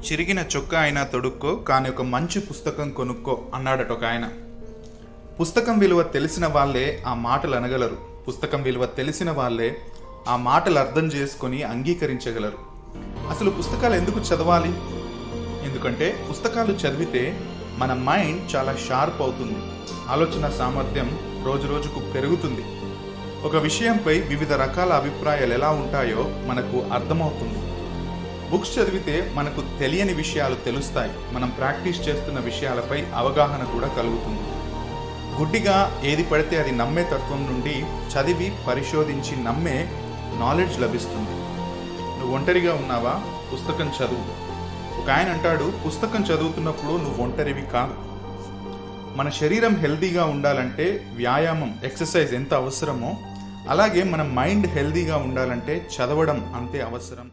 చిరిగిన చొక్కా అయినా తొడుక్కో కానీ ఒక మంచి పుస్తకం కొనుక్కో అన్నాడట ఒక ఆయన. పుస్తకం విలువ తెలిసిన వాళ్ళే ఆ మాటలు అనగలరు. పుస్తకం విలువ తెలిసిన వాళ్ళే ఆ మాటలు అర్థం చేసుకొని అంగీకరించగలరు. అసలు పుస్తకాలు ఎందుకు చదవాలి? ఎందుకంటే పుస్తకాలు చదివితే మన మైండ్ చాలా షార్ప్ అవుతుంది. ఆలోచన సామర్థ్యం రోజు రోజుకు పెరుగుతుంది. ఒక విషయంపై వివిధ రకాల అభిప్రాయాలు ఎలా ఉంటాయో మనకు అర్థమవుతుంది. బుక్స్ చదివితే మనకు తెలియని విషయాలు తెలుస్తాయి. మనం ప్రాక్టీస్ చేస్తున్న విషయాలపై అవగాహన కూడా కలుగుతుంది. గుడ్డిగా ఏది పడితే అది నమ్మే తత్వం నుండి చదివి పరిశోధించి నమ్మే నాలెడ్జ్ లభిస్తుంది. నువ్వు ఒంటరిగా ఉన్నావా? పుస్తకం చదువు. ఒక ఆయన అంటాడు, పుస్తకం చదువుతున్నప్పుడు నువ్వు ఒంటరివి కాదు. మన శరీరం హెల్తీగా ఉండాలంటే వ్యాయామం, ఎక్సర్సైజ్ ఎంత అవసరమో అలాగే మన మైండ్ హెల్తీగా ఉండాలంటే చదవడం అంతే అవసరం.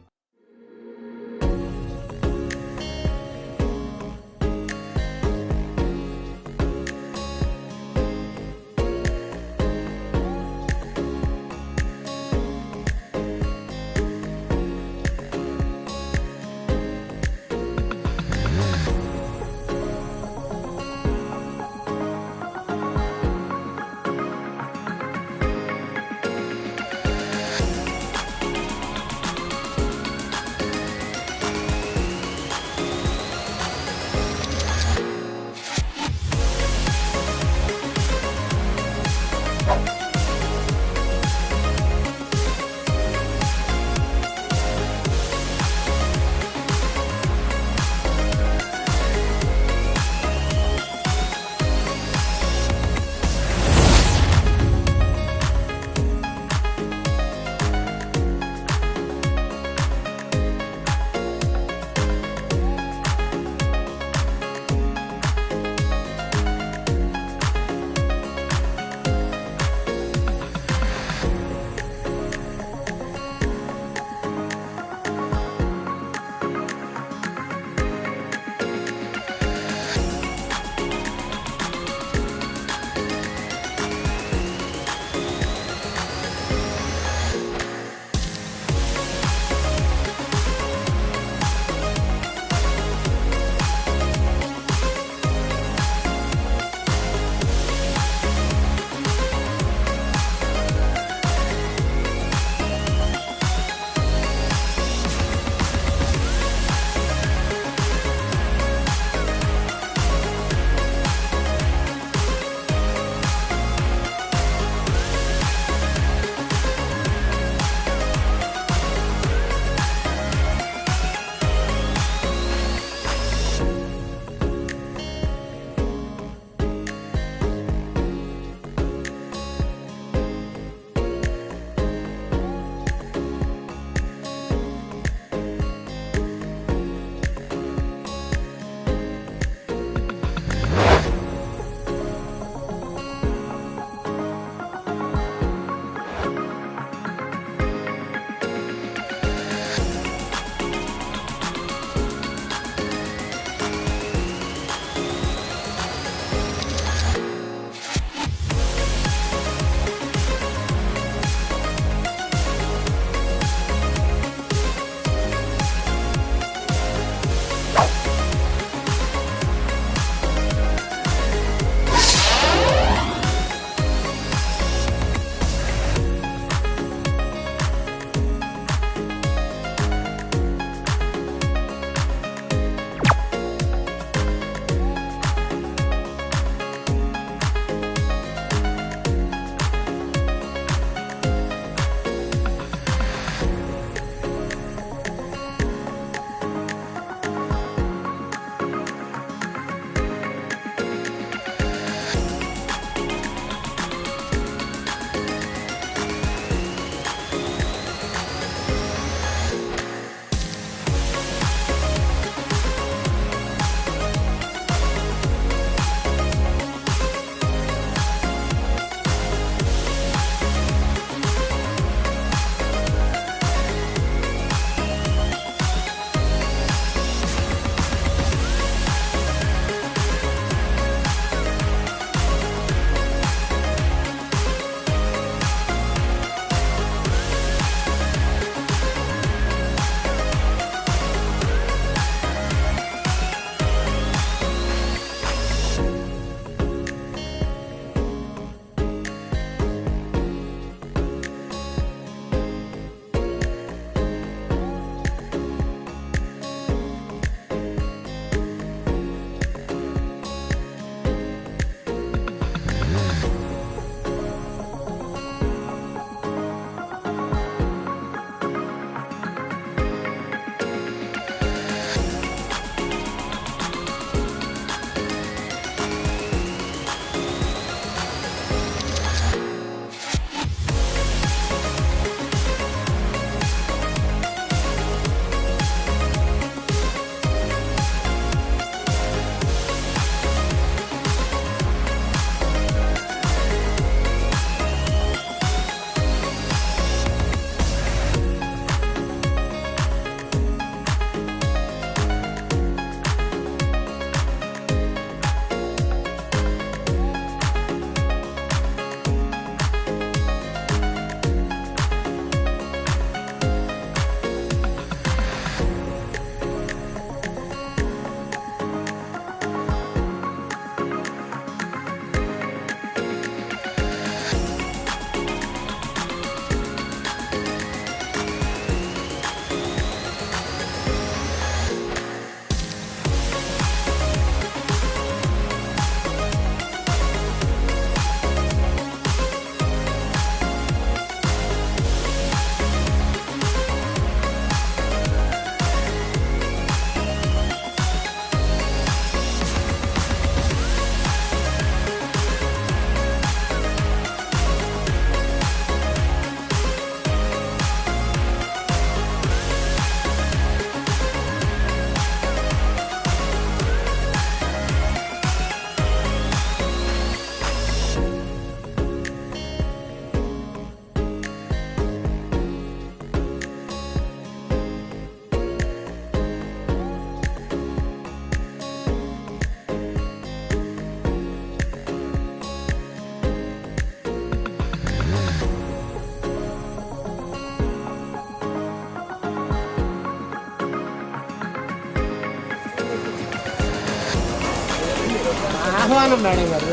ఆహ్వానం మేడం గారు,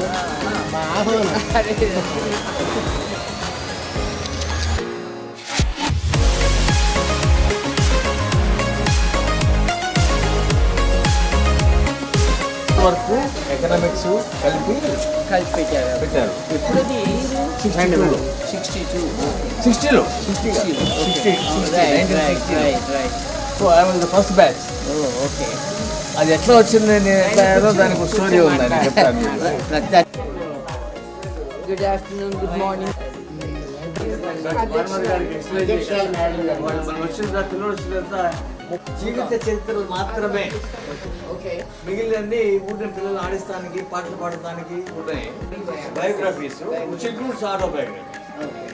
మా ఆహ్వానం. వర్క్ ఎకనామిక్స్ కలిపి పెట్టారు. ఎప్పుడది 60లో so I was the first batch. Okay. అది ఎట్లా వచ్చింది, నేను ఎట్లా అయ్యారో దానికి ఒక స్టోరీ ఉందని చెప్తాను. Good afternoon, good morning. జీవిత చరిత్రలు మాత్రమే, ఓకే. మిగిలినన్ని ఊరిన పిల్లలు ఆడిస్తానికి, పాటలు పాడటానికి ఉన్నాయి. Biographies which includes autobiography,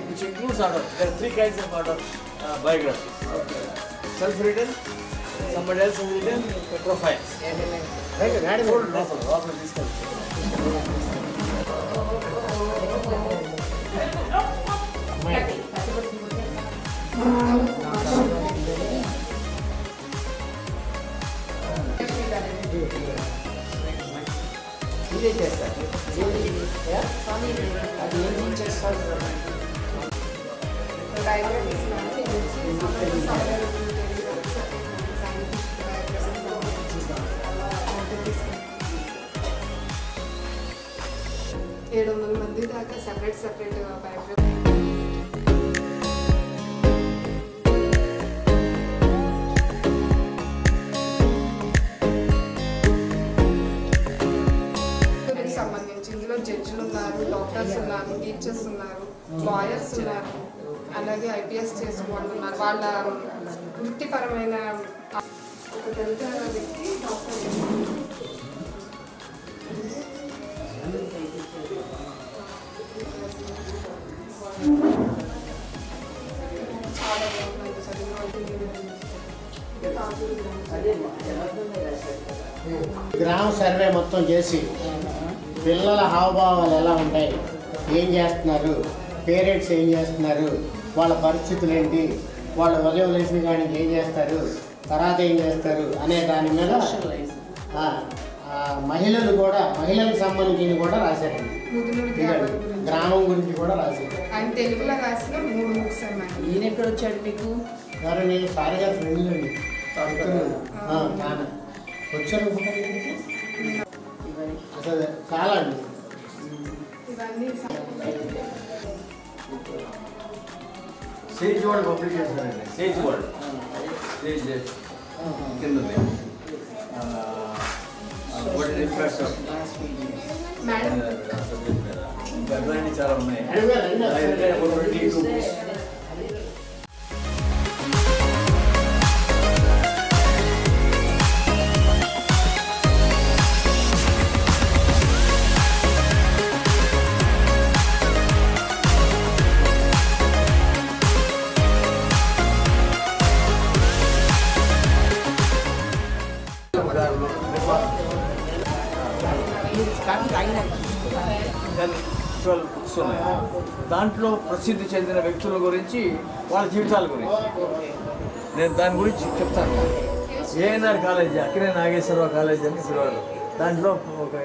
which includes there are 3 kinds of biographies. Self-written, somebody else has written, profiles. లోపల తీసుకెళ్తారు. ఇదే చేస్తారు. అది ఏం చేస్తారు? ఏడు వందల మంది దాకా సెపరేట్ బయోగ్రఫీ. సంబంధించి ఇందులో జడ్జిలు ఉన్నారు, డాక్టర్స్ ఉన్నారు, టీచర్స్ ఉన్నారు, లాయర్స్ ఉన్నారు, అలాగే ఐపీఎస్ చేసిన వాళ్ళు ఉన్నారు. వాళ్ళ వృత్తిపరమైన ఒక దళిత వ్యక్తి డాక్టర్. గ్రామ సర్వే మొత్తం చేసి పిల్లల హావభావాలు ఎలా ఉంటాయి, ఏం చేస్తున్నారు, పేరెంట్స్ ఏం చేస్తున్నారు, వాళ్ళ పరిస్థితులు ఏంటి, వాళ్ళు ఉదయం లేచిన కానీ ఏం చేస్తారు, తర్వాత ఏం చేస్తారు అనే దాని మీద మహిళలు కూడా, మహిళలకు సంబంధించి కూడా రాశారు. గ్రామం గురించి కూడా రాశారు. ఆయన తెలుగులో రాసిన 3 బుక్స్ అన్నమాట. ఈయన ఎక్కడ వచ్చాడు మీకు? ఎవరు? నేను సారిగా ఫ్రెండ్ వచ్చారు అసలు చాలా అండి. ఇవన్నీ సేజ్ వరల్డ్ పబ్లిక్ చేస్తారండి. సేజ్ వరల్డ్ కింద మేడం అభివృద్ధి చాలా ఉన్నాయి. బుక్స్ ఉన్నాయి. దాంట్లో ప్రసిద్ధి చెందిన వ్యక్తుల గురించి, వాళ్ళ జీవితాల గురించి నేను దాని గురించి చెప్తాను. ఏఎన్ఆర్ కాలేజీ, అక్కడే నాగేశ్వరరావు కాలేజీ అని పిలవాలి. దాంట్లో ఒక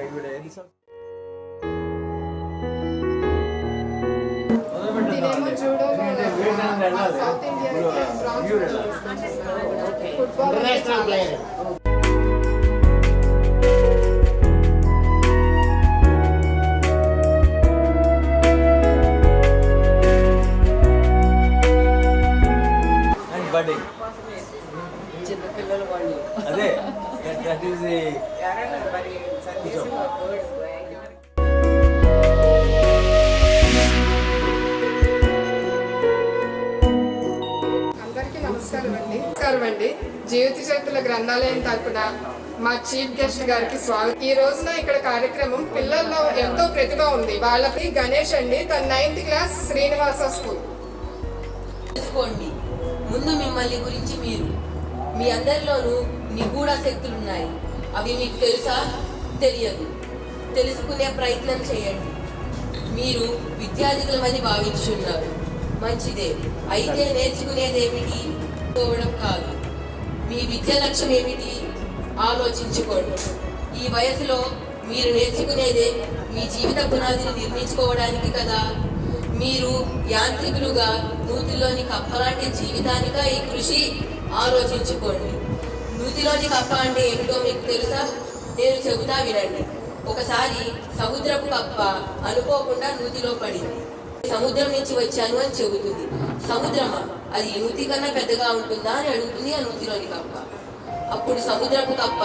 ఇంటర్నేషనల్ ప్లేయర్. చిన్నపిల్లలు వాళ్ళు. అదే దట్ ఈస్ అందరికీ నమస్కారం అండి. జీవిత చరిత్రల గ్రంథాలయం తరపున మా చీఫ్ గెస్ట్ గారికి స్వాగతం. ఈ రోజున ఇక్కడ కార్యక్రమం, పిల్లల్లో ఎంతో ప్రతిభ ఉంది. వాళ్ళకి గణేష్ అండి, తన 9th క్లాస్, శ్రీనివాస స్కూల్. తెలుసుకోండి. ముందు మిమ్మల్ని గురించి మీ అందరిలోనూ నిగూఢ శక్తులున్నాయి. అవి మీకు తెలుసా? తెలియదు. తెలుసుకునే ప్రయత్నం చేయండి. మీరు విద్యార్థులమని భావించున్నారు. మంచిదే. అయితే నేర్చుకునేదేమిటి? పోవడం కాదు. మీ విద్య లక్ష్యం ఏమిటి? ఆలోచించుకోండి. ఈ వయసులో మీరు నేర్చుకునేదే మీ జీవిత పునాదిని నిర్మించుకోవడానికి కదా. మీరు యాంత్రికులుగా నూతిలోని కప్పలాంటి జీవితానిక ఈ కృషి ఆలోచించుకోండి. నూతిలోని కప్ప అంటే ఏమిటో మీకు తెలుసా? నేను చెబుతా వినండి. ఒకసారి సముద్రపు కప్ప అనుకోకుండా నూతిలో పడింది. సముద్రం నుంచి వచ్చాను అని చెబుతుంది. సముద్రమా, అది ఈ నూతి కన్నా పెద్దగా ఉంటుందా అని అడుగుతుంది ఆ నూతిలోని కప్ప. అప్పుడు సముద్రపు కప్ప,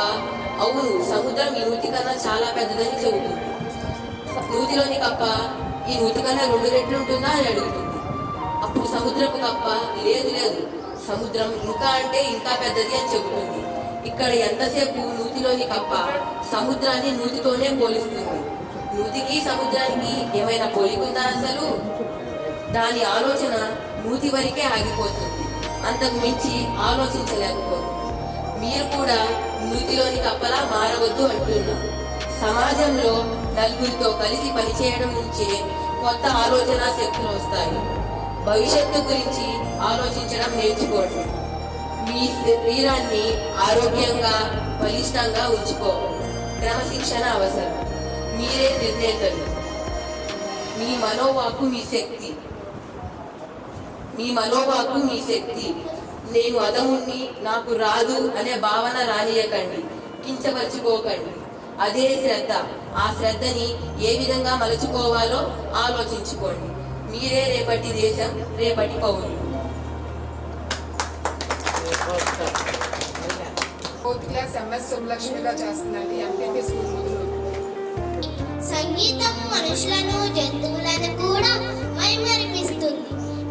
అవును, సముద్రం ఈ నూతి కన్నా చాలా పెద్దదని చెబుతుంది. నూతిలోని కప్ప, ఈ నూతి కన్నా 2 రెట్లు ఉంటుందా అని అడుగుతుంది. అప్పుడు సముద్రపు కప్ప, లేదు లేదు, సముద్రం ఇంకా అంటే ఇంకా పెద్దది అని చెబుతుంది. ఇక్కడ ఎంతసేపు నూతిలోని కప్ప సముద్రాన్ని నూతితోనే పోలిస్తుంది. నూతికి సముద్రానికి ఏమైనా పోలికుందా అసలు? దాని ఆలోచన నూతి వరకే ఆగిపోతుంది, అంతకు మించి ఆలోచించలేకపోతుంది. మీరు కూడా నూతిలోని కప్పలా మారవద్దు అంటున్నా. సమాజంలో నలుగురితో కలిసి పనిచేయడం నుంచే కొత్త ఆలోచన శక్తులు వస్తాయి. భవిష్యత్తు గురించి ఆలోచించడం నేర్చుకోండి. మీ శరీరాన్ని ఆరోగ్యంగా బలిష్టంగా ఉంచుకోండి. క్రమశిక్షణ అవసరం. మీరే నిర్ణేతలు. మీ మనోవాకు మీ శక్తి. మీ మనోవాకు మీ శక్తి. నేను అదముణ్ణి, నాకు రాదు అనే భావన రానియకండి, కించపరుచుకోకండి. అదే శ్రద్ధ. ఆ శ్రద్ధని ఏ విధంగా మలుచుకోవాలో ఆలోచించుకోండి. మీరే రేపటి దేశం, రేపటి పౌరులు. 4th క్లాస్ MS సుబ్బలక్ష్మిగా చేస్తుందండి, ఎంపీపీ స్కూల్ ముందు. సంగీతం మనుషులను, జంతువులను కూడా మైమరిపిస్తుంది.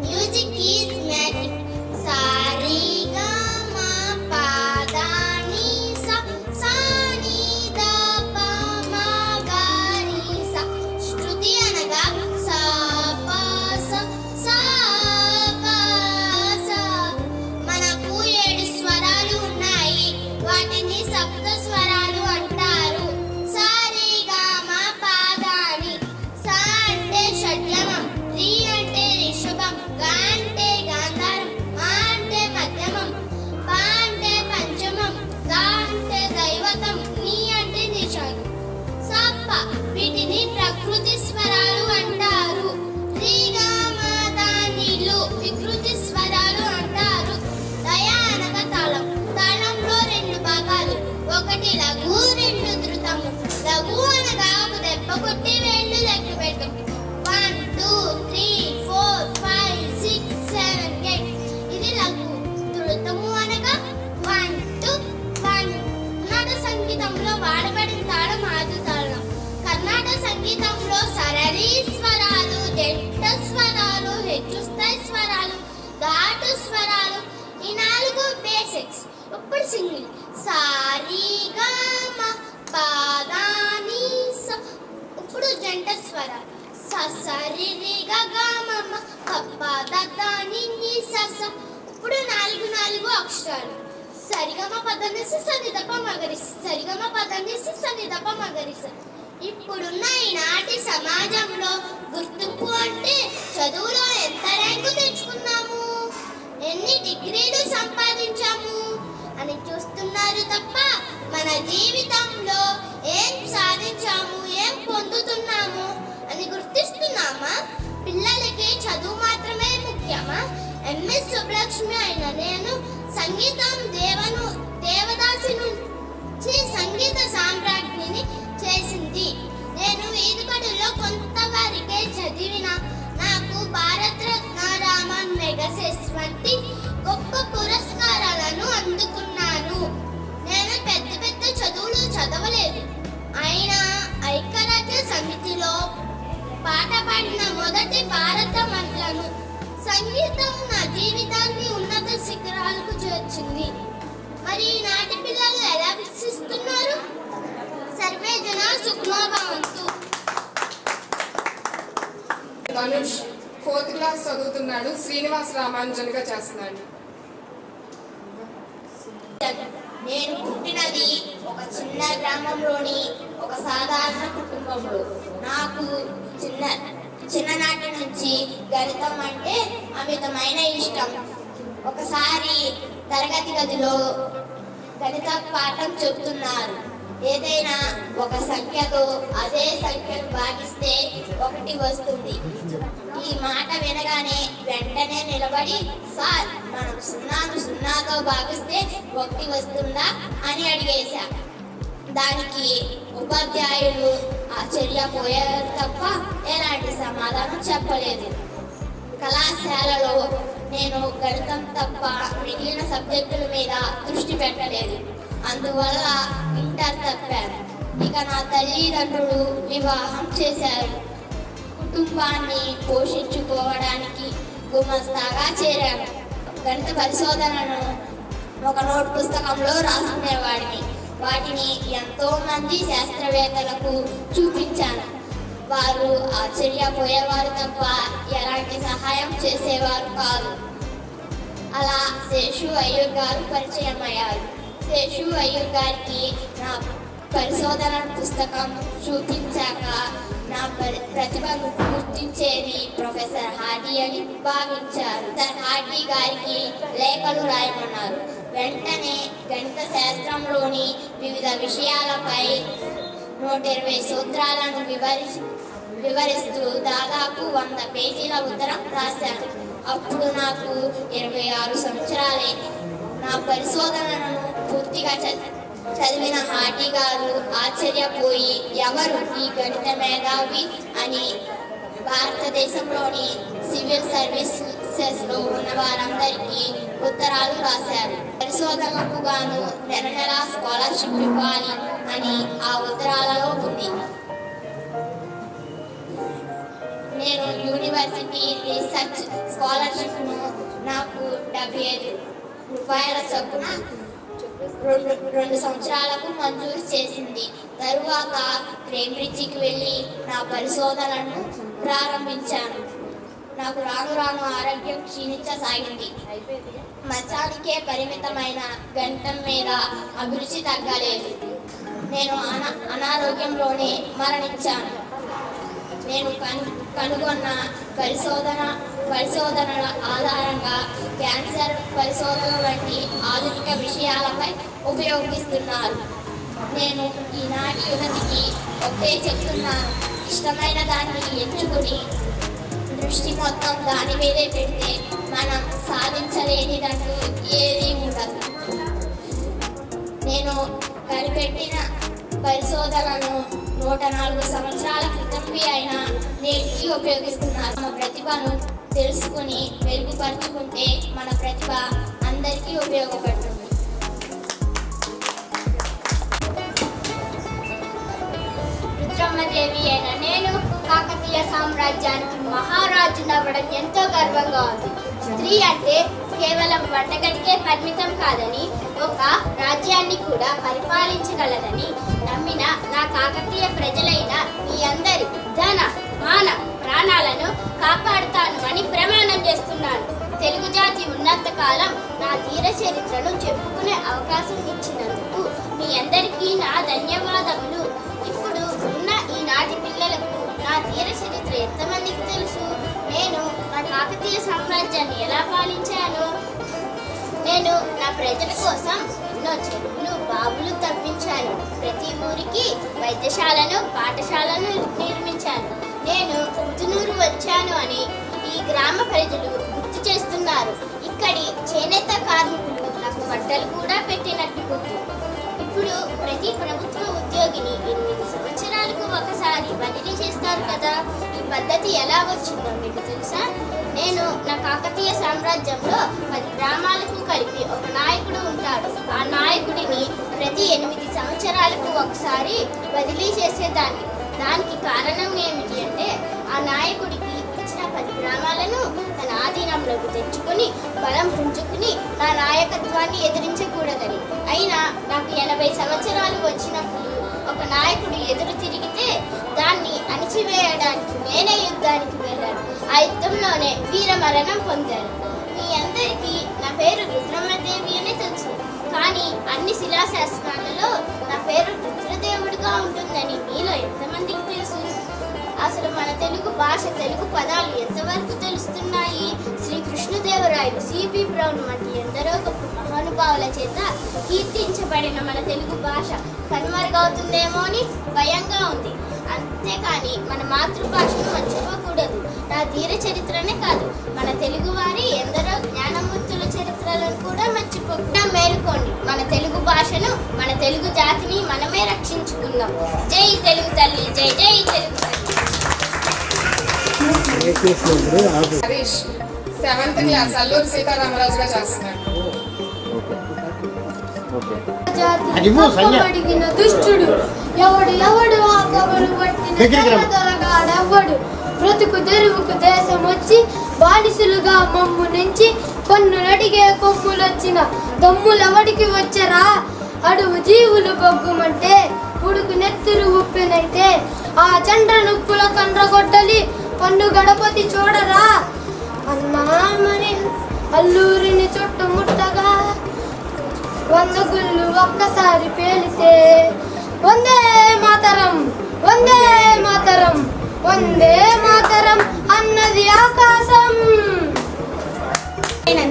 Music is magic. సారీగా మా పాదాని సా సాని దా పా మా గారి సా. శృతి అనగా సా పా సా సా పా సా. మనకు 7 స్వరాలు ఉన్నాయి. వాటిని సప్త స్వరాలు అంటారు. సారీగా మా పాదాని. సా అంటే షడ్యమం, రీ అంటే రిషభం, గా అంటే గాంధారం, మా అంటే మధ్యమం, పా అంటే పంచమం, గా అంటే దైవతం, నీ అంటే నిషాదం. సప్ప. వీటిని ప్రకృతి స్వరాలు అంటారు. రీగా మా దానిలు వికృతి స్వరాలు అంటారు. దయ అనగా తాళం. తాళంలో 2 భాగాలు, ఒకటి లఘు, 2 ధృతము. లఘు అనగా ఒక దెబ్బ కొట్టి వేళ్ళు లెక్క పెట్టం. 1 2 3 4 5 6 7 8. ఇది లఘు. ధృతము అనగా 1 2 1. కర్ణాటక సంగీతంలో వాడబడిన తాళం ఆది తాళం. కర్ణాటక సంగీతంలో సరళి స్వరాలు, జంట స్వరాలు, హెచ్చు స్థాయి స్వరాలు, ఘాటు స్వరాలు, ఈ 4 బేసిక్స్. ఇప్పుడు సింగిల్. సారీగా మా పాదాని స. ఇప్పుడు జంట స్వరాలు. స సరి రి గ గ మ మ ప ప ద ద ని ని స స. ఇప్పుడు 4 అక్షరాలు. సరిగమ పదనిసి సనిదప మగరిస, సరిగమ పదనిసి సనిదప మగరిస. ఇప్పుడున్న ఈనాటి సమాజంలో గుర్తింపు అంటే చదువులో ఎంత ర్యాంకు తెచ్చుకున్నాము, ఎన్ని డిగ్రీలు సంపాదించాము అని చూస్తున్నారు తప్ప మన జీవితంలో ఏం సాధించాము, ఏం పొందుతున్నాము అని గుర్తిస్తున్నామా? పిల్లలకి చదువు మాత్రమే ముఖ్యమా? MS సుబ్బలక్ష్మి అయిన నేను సంగీతం దేవదాసి నుంచి సంగీత సామ్రాజ్ఞిని చేసింది. నేను వీధిబడిలో కొంతవరకే చదివిన నాకు భారతరత్న, రామన్ మెగసెస్ వంటి గొప్ప పురస్కారాలను అందుకున్నాను. నేను పెద్ద పెద్ద చదువులు చదవలేదు. అయినా ఐక్యరాజ్య సమితిలో పాట పాడిన మొదటి భారత మహిళను. సంగీతం నా జీవితాన్ని ఉన్నత శిఖరాలకు చేర్చింది. మరి నాటి పిల్లలు ఎలా వీక్షిస్తున్నారు? సర్వే జన సుఖనో భవంతు. ధనుష్ 4th క్లాస్ చదువుతున్నాడు, శ్రీనివాస్ రామానుజన్గా చేస్తున్నాడు. నేను పుట్టినది ఒక చిన్న గ్రామంలోని ఒక సాధారణ కుటుంబంలో. నాకు చిన్ననాటి నుంచి గణితం అంటే అమితమైన ఇష్టం. ఒకసారి తరగతి గదిలో గణిత పాఠం చెబుతున్నారు. ఏదైనా ఒక సంఖ్యతో అదే సంఖ్యను భాగిస్తే 1 వస్తుంది. ఈ మాట వినగానే వెంటనే నిలబడి, సార్ మనం 0ను 0తో భాగిస్తే 1 వస్తుందా అని అడిగేశా. దానికి ఉపాధ్యాయులు ఆశ్చర్యపోయారు తప్ప ఎలాంటి సమాధానం చెప్పలేదు. కళాశాలలో నేను గణితం తప్ప మిగిలిన సబ్జెక్టుల మీద దృష్టి పెట్టలేదు. అందువల్ల ఇంటర్ తప్పాను. ఇక నా తల్లిదండ్రులు వివాహం చేశారు. కుటుంబాన్ని పోషించుకోవడానికి గుమస్తాగా చేరాను. గణిత పరిశోధనను ఒక నోట్ పుస్తకంలో రాసుకునేవాడిని. వాటిని ఎంతో మంది శాస్త్రవేత్తలకు చూపించాను. వారు ఆశ్చర్యపోయేవారు తప్ప ఎలాంటి సహాయం చేసేవారు కాదు. అలా శేషు అయ్యూర్ గారు పరిచయం అయ్యారు. శేషు అయ్యూర్ గారికి నా పరిశోధన పుస్తకం చూపించాక నా ప్రతిభను గుర్తించేది ప్రొఫెసర్ హార్డీ అని భావించారు. హార్డీ గారికి లేఖలు రాయమన్నారు. వెంటనే గణిత శాస్త్రంలోని వివిధ విషయాలపై 120 సూత్రాలను వివరిస్తూ దాదాపు 100 పేజీల ఉత్తరం రాశాను. అప్పుడు నాకు 26 సంవత్సరాలే. నా పరిశోధనలను పూర్తిగా చదివిన హార్డీ గారు ఆశ్చర్యపోయి, ఎవరు ఈ గణిత మేధావి అని భారతదేశంలోని సివిల్ సర్వీసెస్లో ఉన్న వారందరికీ ఉత్తరాలు రాశారు. పరిశోధనలకు గాను నెల స్కాలర్షిప్ ఇవ్వాలి అని ఆ ఉత్తరాలలో ఉంది. నేను యూనివర్సిటీ రీసెర్చ్ స్కాలర్షిప్ను నాకు 75 రూపాయల చొప్పున 2 సంవత్సరాలకు మంజూరు చేసింది. తరువాత కేంబ్రిడ్జికి వెళ్ళి నా పరిశోధనను ప్రారంభించాను. నాకు రాను రాను ఆరోగ్యం క్షీణించసాగింది. మంచానికే పరిమితమైన గణితం మీద అభిరుచి తగ్గలేదు. నేను అనారోగ్యంలోనే మరణించాను. నేను కనుగొన్న పరిశోధనల ఆధారంగా క్యాన్సర్ పరిశోధన వంటి ఆధునిక విషయాలపై ఉపయోగిస్తున్నారు. నేను ఈనాటి యువతికి ఒకటే చెప్తున్నాను, ఇష్టమైన దాన్ని ఎంచుకుని దృష్టి మొత్తం దాని మీదే పెడితే మనం సాధించలేనిదంటూ ఏదీ ఉండదు. నేను కనిపెట్టిన పరిశోధనలను 104 సంవత్సరాల క్రితంవి అయినా నేటికి ఉపయోగిస్తున్నారు. మన ప్రతిభను తెలుసుకుని మెరుగుపరుచుకుంటే మన ప్రతిభ అందరికీ ఉపయోగపడుతుంది. రుద్రమ్మదేవి అయిన నేను కాకతీయ సామ్రాజ్యానికి మహారాజునవ్వడం ఎంతో గర్వంగా ఉంది. స్త్రీ అంటే కేవలం వంటగదికే పరిమితం కాదని, ఒక రాజ్యాన్ని కూడా పరిపాలించగలదని నమ్మిన నా కాకతీయ ప్రజలైన మీ అందరి ధన మాన ప్రాణాలను కాపాడుతాను అని ప్రమాణం చేస్తున్నాను. తెలుగు జాతి ఉన్నంత కాలం నా ధీర చరిత్రను చెప్పుకునే అవకాశం ఇచ్చినందుకు మీ అందరికీ నా ధన్యవాదములు. ఇప్పుడు ఉన్న ఈనాటి పిల్లలకు నా ధీర చరిత్ర ఎంతమందికి తెలుసు? నేను నా కాకతీయ సామ్రాజ్యాన్ని ఎలా పాలించాను? నేను నా ప్రజల కోసం ఎన్నో చెరువులు బావులు తవ్వించాను. ప్రతి ఊరికి వైద్యశాలను పాఠశాలను నిర్మించాను. నేను ఉతునూరు వచ్చాను అని ఈ గ్రామ ప్రజలు గుర్తు చేస్తున్నారు. ఇక్కడి చేనేత కార్మికులు నాకు బట్టలు కూడా పెట్టినట్టు గుర్తు. ఇప్పుడు ప్రతి ప్రభుత్వ ఉద్యోగిని 8 సంవత్సరాలకు ఒకసారి బదిలీ చేస్తారు కదా. ఈ పద్ధతి ఎలా వచ్చిందో మీకు తెలుసా? నేను నా కాకతీయ సామ్రాజ్యంలో 10 గ్రామాలకు కలిపి ఒక నాయకుడు ఉంటాడు. ఆ నాయకుడిని ప్రతి 8 సంవత్సరాలకు ఒకసారి బదిలీ చేసేదాన్ని. దానికి కారణం ఏమిటి అంటే, ఆ నాయకుడికి ఇచ్చిన 10 గ్రామాలను తన ఆధీనంలోకి తెచ్చుకుని బలం పుంజుకుని నా నాయకత్వాన్ని ఎదిరించకూడదని. అయినా నాకు 80 సంవత్సరాలు వచ్చినప్పుడు ఒక నాయకుడు ఎదురు తిరిగితే దాన్ని అణిచివేయడానికి నేనే యుద్ధానికి వెళ్ళాను. ఆ యుద్ధంలోనే వీరమరణం పొందాను. మీ అందరికీ నా పేరు రుద్రమ్మదేవి అనే తెలుసు, కానీ అన్ని శిలాశాసనాలలో నా పేరు రుద్రదేవుడిగా ఉంటుందని మీలో ఎంతమందికి తెలుసు? అసలు మన తెలుగు భాష తెలుగు పదాలు ఎంతవరకు తెలుస్తున్నాయి? శ్రీ కృష్ణదేవరాయలు సిపి బ్రౌన్ వంటి ఎందరో గొప్ప మహానుభావుల చేత కీర్తించబడిన మన తెలుగు భాష కనుమరుగవుతుందేమో అని భయంగా ఉంది. అంతేకాని మన మాతృభాషను మర్చిపోకూడదు. నా ధీర చరిత్రనే కాదు, మన తెలుగు వారి ఎందరో జ్ఞానమూర్తుల చరిత్రలను కూడా మర్చిపోకుండా మేలుకోండి. మన తెలుగు భాషను, మన తెలుగు జాతిని మనమే రక్షించుకుందాం. జై తెలుగు తల్లి, జై జై తెలుగు తల్లి. హరీష్ 7th క్లాస్ అల్లూరి సీతారామరాజుగా చేస్తున్నాడు. అడిగిన దుష్టుడు ఎవడు ఎవడు ఆ కబరు పట్టిన దొరగాడెవ్వడు. బ్రతుకు తెరువుకు దేశం వచ్చి బానిసలుగా మమ్ము నుంచి కొన్నులడిగే కొమ్ములొచ్చిన దమ్ములెవడికి వచ్చరా. అడుగు జీవులు బొగ్గుమంటే ఉడుకు నెత్తురు ఉప్పెనైతే ఆ చండ్ర నుప్పుల కండ్రగొట్టలి పన్ను గణపతి చూడరా. అన్నామని అల్లూరిని చుట్టుముట్టగా 100 గుళ్ళు ఒక్కసారి పేలితే వందే మాతరం, వందే మాతరం, వందే మాతరం అన్నది ఆకాశం.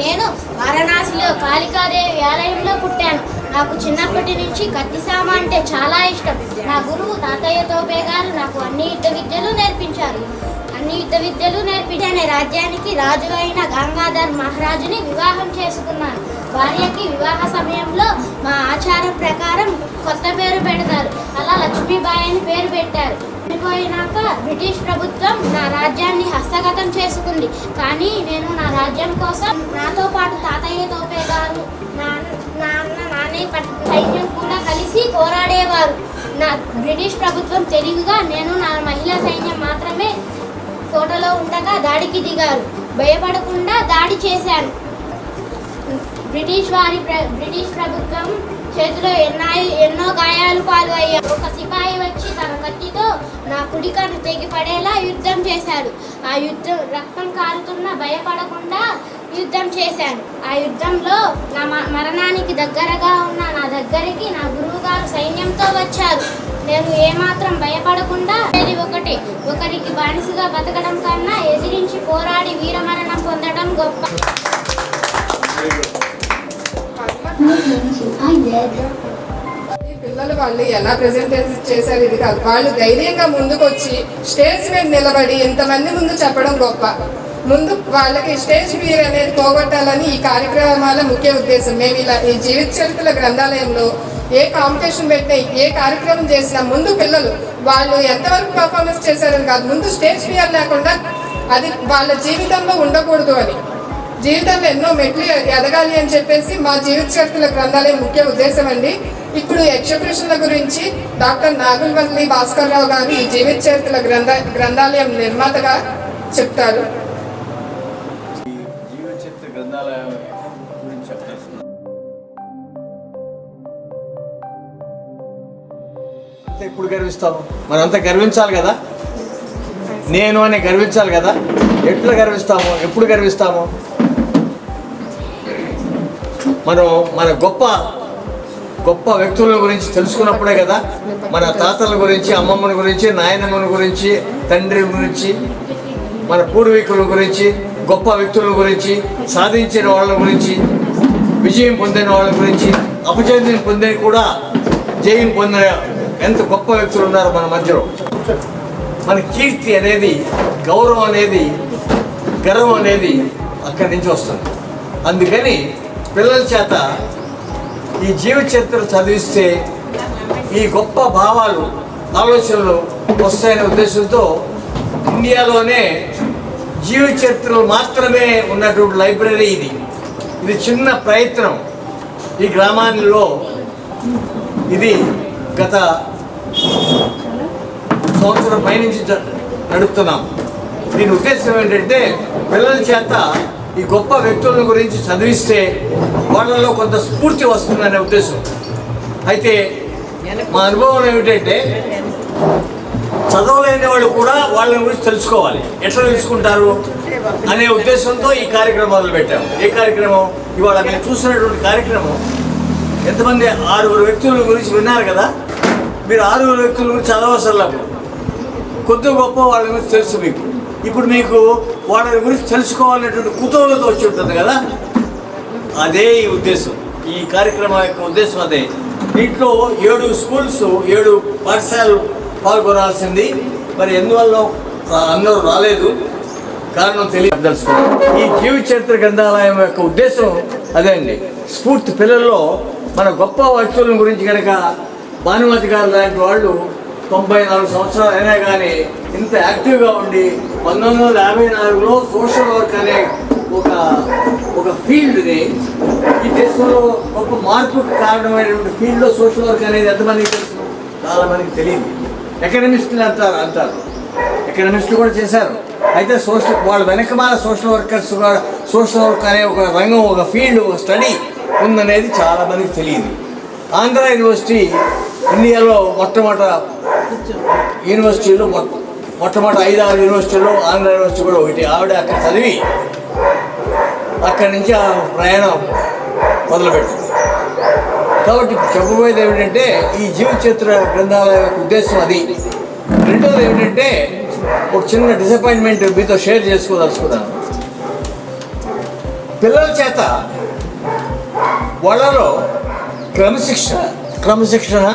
నేను వారణాసిలో కాళికాదేవి ఆలయంలో పుట్టాను. నాకు చిన్నప్పటి నుంచి కత్తిసామ అంటే చాలా ఇష్టం. నా గురువు తాతయ్య తోపే గారు నాకు అన్ని యుద్ధ విద్యలు నేర్పించారు. రాజ్యానికి రాజు అయిన గంగాధర్ మహారాజుని వివాహం చేసుకున్నాను. భార్యకి వివాహ సమయంలో మా ఆచారం ప్రకారం కొత్త పేరు పెడతారు. అలా లక్ష్మీబాయి అని పేరు పెట్టారు. చనిపోయినాక బ్రిటిష్ ప్రభుత్వం నా రాజ్యాన్ని హస్తగతం చేసుకుంది. కానీ నేను నా రాజ్యం కోసం నాతో పాటు తాతయ్య తోపే గారు, నాన్న సైన్యం కూడా కలిసి పోరాడేవారు. నా బ్రిటిష్ ప్రభుత్వం తెలివిగా నేను నా మహిళా సైన్యం మాత్రమే కోటలో ఉండగా దాడికి దిగారు. భయపడకుండా దాడి చేశాను. బ్రిటిష్ ప్రభుత్వం చేతిలో ఎన్నో గాయాలు పాలు అయ్యాయి. ఒక సిపాయి వచ్చి తన కత్తితో నా కుడి కన్ను తెగిపడేలా యుద్ధం చేశాడు. ఆ యుద్ధం రక్తం కారుతున్నా భయపడకుండా యుద్ధం చేశాను. ఆ యుద్ధంలో నా మరణానికి దగ్గరగా ఉన్న నా దగ్గరికి నా గురువు గారు సైన్యంతో వచ్చారు. నేను ఏమాత్రం భయపడకుండా ఒకటే, ఒకరికి బానిసగా బతకడం కన్నా ఎదిరించి పోరాడి వీరమరణం పొందడం గొప్ప. ఈ పిల్లలు వాళ్ళు ఎలా ప్రెజెంటేషన్ చేశారు ఇది కాదు, వాళ్ళు ధైర్యంగా ముందుకు వచ్చి స్టేజ్ మీద నిలబడి ఇంతమంది ముందు చెప్పడం గొప్ప. ముందు వాళ్ళకి స్టేజ్ ఫియర్ అనేది పోగొట్టాలని ఈ కార్యక్రమాల ముఖ్య ఉద్దేశం. మేము ఇలా ఈ జీవిత చరిత్రల గ్రంథాలయంలో ఏ కాంపిటీషన్ పెట్టినా, ఏ కార్యక్రమం చేసినా ముందు పిల్లలు వాళ్ళు ఎంతవరకు పర్ఫార్మెన్స్ చేశారని కాదు, ముందు స్టేజ్ ఫియర్ లేకుండా అది వాళ్ళ జీవితంలో ఉండకూడదు అని, జీవితంలో ఎన్నో మెట్లు ఎదగాలి అని చెప్పేసి మా జీవిత చరిత్రల గ్రంథాలయం ముఖ్య ఉద్దేశం అండి. ఇప్పుడు ఎగ్జిబిషన్ల గురించి డాక్టర్ నాగులవల్లి భాస్కర్ రావు గారు ఈ జీవిత చరిత్రల గ్రంథాలయం నిర్మాతగా చెప్తారు. జీవిత చరిత్ర గ్రంథాలయం గురించి చెప్తారు. ఇప్పుడు గర్విస్తాము, మనంతా గర్వించాలి కదా. నేను అని గర్వించాలి కదా. ఎట్లా గర్విస్తాము, ఎప్పుడు గర్విస్తాము? మనం మన గొప్ప గొప్ప వ్యక్తుల గురించి తెలుసుకున్నప్పుడే కదా. మన తాతల గురించి, అమ్మమ్మల గురించి, నాయనమ్మల గురించి, తండ్రి గురించి, మన పూర్వీకుల గురించి, గొప్ప వ్యక్తుల గురించి, సాధించిన వాళ్ళ గురించి, విజయం పొందిన వాళ్ళ గురించి, అపజయం పొందిన కూడా జయం పొందిన ఎంత గొప్ప వ్యక్తులు ఉన్నారు మన మధ్యలో. మన కీర్తి అనేది, గౌరవం అనేది, గర్వం అనేది అక్కడి నుంచి వస్తుంది. అందుకని పిల్లల చేత ఈ జీవిత చరిత్ర చదివిస్తే ఈ గొప్ప భావాలు, ఆలోచనలు వస్తాయనే ఉద్దేశంతో ఇండియాలోనే జీవిత చరిత్రలు మాత్రమే ఉన్నటువంటి లైబ్రరీ ఇది చిన్న ప్రయత్నం. ఈ గ్రామాల్లో ఇది గత సంవత్సరం పైనుంచి నడుపుతున్నాం. దీని ఉద్దేశం ఏంటంటే పిల్లల చేత ఈ గొప్ప వ్యక్తుల గురించి చదివిస్తే వాళ్ళలో కొంత స్ఫూర్తి వస్తుందనే ఉద్దేశం. అయితే మా అనుభవం ఏమిటంటే చదవలేని వాళ్ళు కూడా వాళ్ళ గురించి తెలుసుకోవాలి. ఎట్లా తెలుసుకుంటారు అనే ఉద్దేశంతో ఈ కార్యక్రమాలు పెట్టాము. ఏ కార్యక్రమం? ఇవాళ మీరు చూసినటువంటి కార్యక్రమం ఎంతమంది 6 వ్యక్తుల గురించి విన్నారు కదా. మీరు 6 వ్యక్తుల గురించి చదవసరలా, కొద్ది గొప్ప వాళ్ళ గురించి తెలుసు మీకు. ఇప్పుడు మీకు వాళ్ళ గురించి తెలుసుకోవాలనేటువంటి కుతూహలంతో వచ్చి ఉంటుంది కదా. అదే ఈ ఉద్దేశం, ఈ కార్యక్రమం యొక్క ఉద్దేశం అదే. దీంట్లో 7 స్కూల్స్ 7 పాఠశాలలు పాల్గొనాల్సింది. మరి ఎందువల్ల అందరూ రాలేదు, కారణం తెలియదలుచుకున్నాం. ఈ జీవిత చరిత్ర గ్రంథాలయం యొక్క ఉద్దేశం అదే అండి. స్ఫూర్తి పిల్లల్లో మన గొప్ప వ్యక్తుల గురించి కనుక భానుమతి గారు లాంటి వాళ్ళు 94 సంవత్సరాలు అయినా కానీ ఇంత యాక్టివ్గా ఉండి 1954లో సోషల్ వర్క్ అనే ఒక ఫీల్డ్ని ఈ దేశంలో గొప్ప మార్పుకు కారణమైనటువంటి ఫీల్డ్లో సోషల్ వర్క్ అనేది ఎంతమందికి తెలుసు? చాలామందికి తెలియదు. ఎకనమిస్టులు అంటారు, ఎకనమిస్టులు కూడా చేశారు. అయితే వాళ్ళ వెనకమాల సోషల్ వర్కర్స్ కూడా సోషల్ వర్క్ అనే ఒక రంగం, ఒక ఫీల్డ్, ఒక స్టడీ ఉందనేది చాలామందికి తెలియదు. ఆంధ్ర యూనివర్సిటీ ఇండియాలో మొట్టమొదటి యూనివర్సిటీలో మొట్టమొదటి 5-6 యూనివర్సిటీల్లో ఆంధ్ర యూనివర్సిటీ కూడా ఒకటి. ఆవిడ అక్కడ చదివి అక్కడి నుంచి ఆ ప్రయాణం మొదలుపెట్టింది. కాబట్టి చెప్పబోయేది ఏమిటంటే ఈ జీవిత చరిత్ర గ్రంథాలయం యొక్క ఉద్దేశం అది. రెండోది ఏమిటంటే ఒక చిన్న డిసప్పాయింట్మెంట్ మీతో షేర్ చేసుకోదలుచుకున్నాను. పిల్లల చేత వాళ్ళలో క్రమశిక్షణ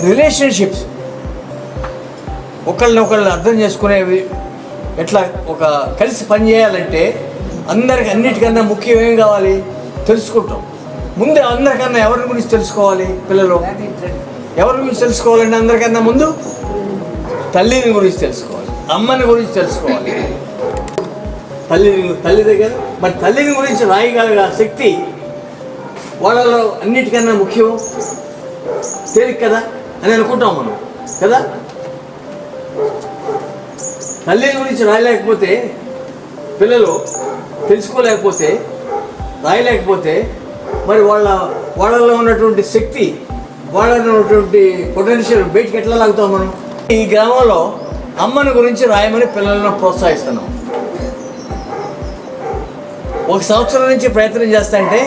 రిలేషన్షిప్స్, ఒకళ్ళని అర్థం చేసుకునేవి, ఎట్లా ఒక కలిసి పనిచేయాలంటే అన్నిటికన్నా ముఖ్యం ఏం కావాలి? తెలుసుకుంటాం. ముందు అందరికన్నా ఎవరి గురించి తెలుసుకోవాలి? పిల్లలు ఎవరి గురించి తెలుసుకోవాలంటే అందరికన్నా ముందు తల్లిని గురించి తెలుసుకోవాలి, అమ్మని గురించి తెలుసుకోవాలి. తల్లి దగ్గర మరి తల్లిని గురించి రాయగలిగే శక్తి వాళ్ళలో అన్నిటికన్నా ముఖ్యం, తేలిక కదా అని అనుకుంటాం మనం కదా. తల్లి గురించి రాయలేకపోతే, పిల్లలు తెలుసుకోలేకపోతే, రాయలేకపోతే మరి వాళ్ళలో ఉన్నటువంటి శక్తి, వాళ్ళలో ఉన్నటువంటి పొటెన్షియల్ బయటికి ఎట్లా లాగుతాం మనం? ఈ గ్రామంలో అమ్మని గురించి రాయమని పిల్లలను ప్రోత్సహిస్తున్నాం. 1 సంవత్సరం నుంచి ప్రయత్నం చేస్తుంటే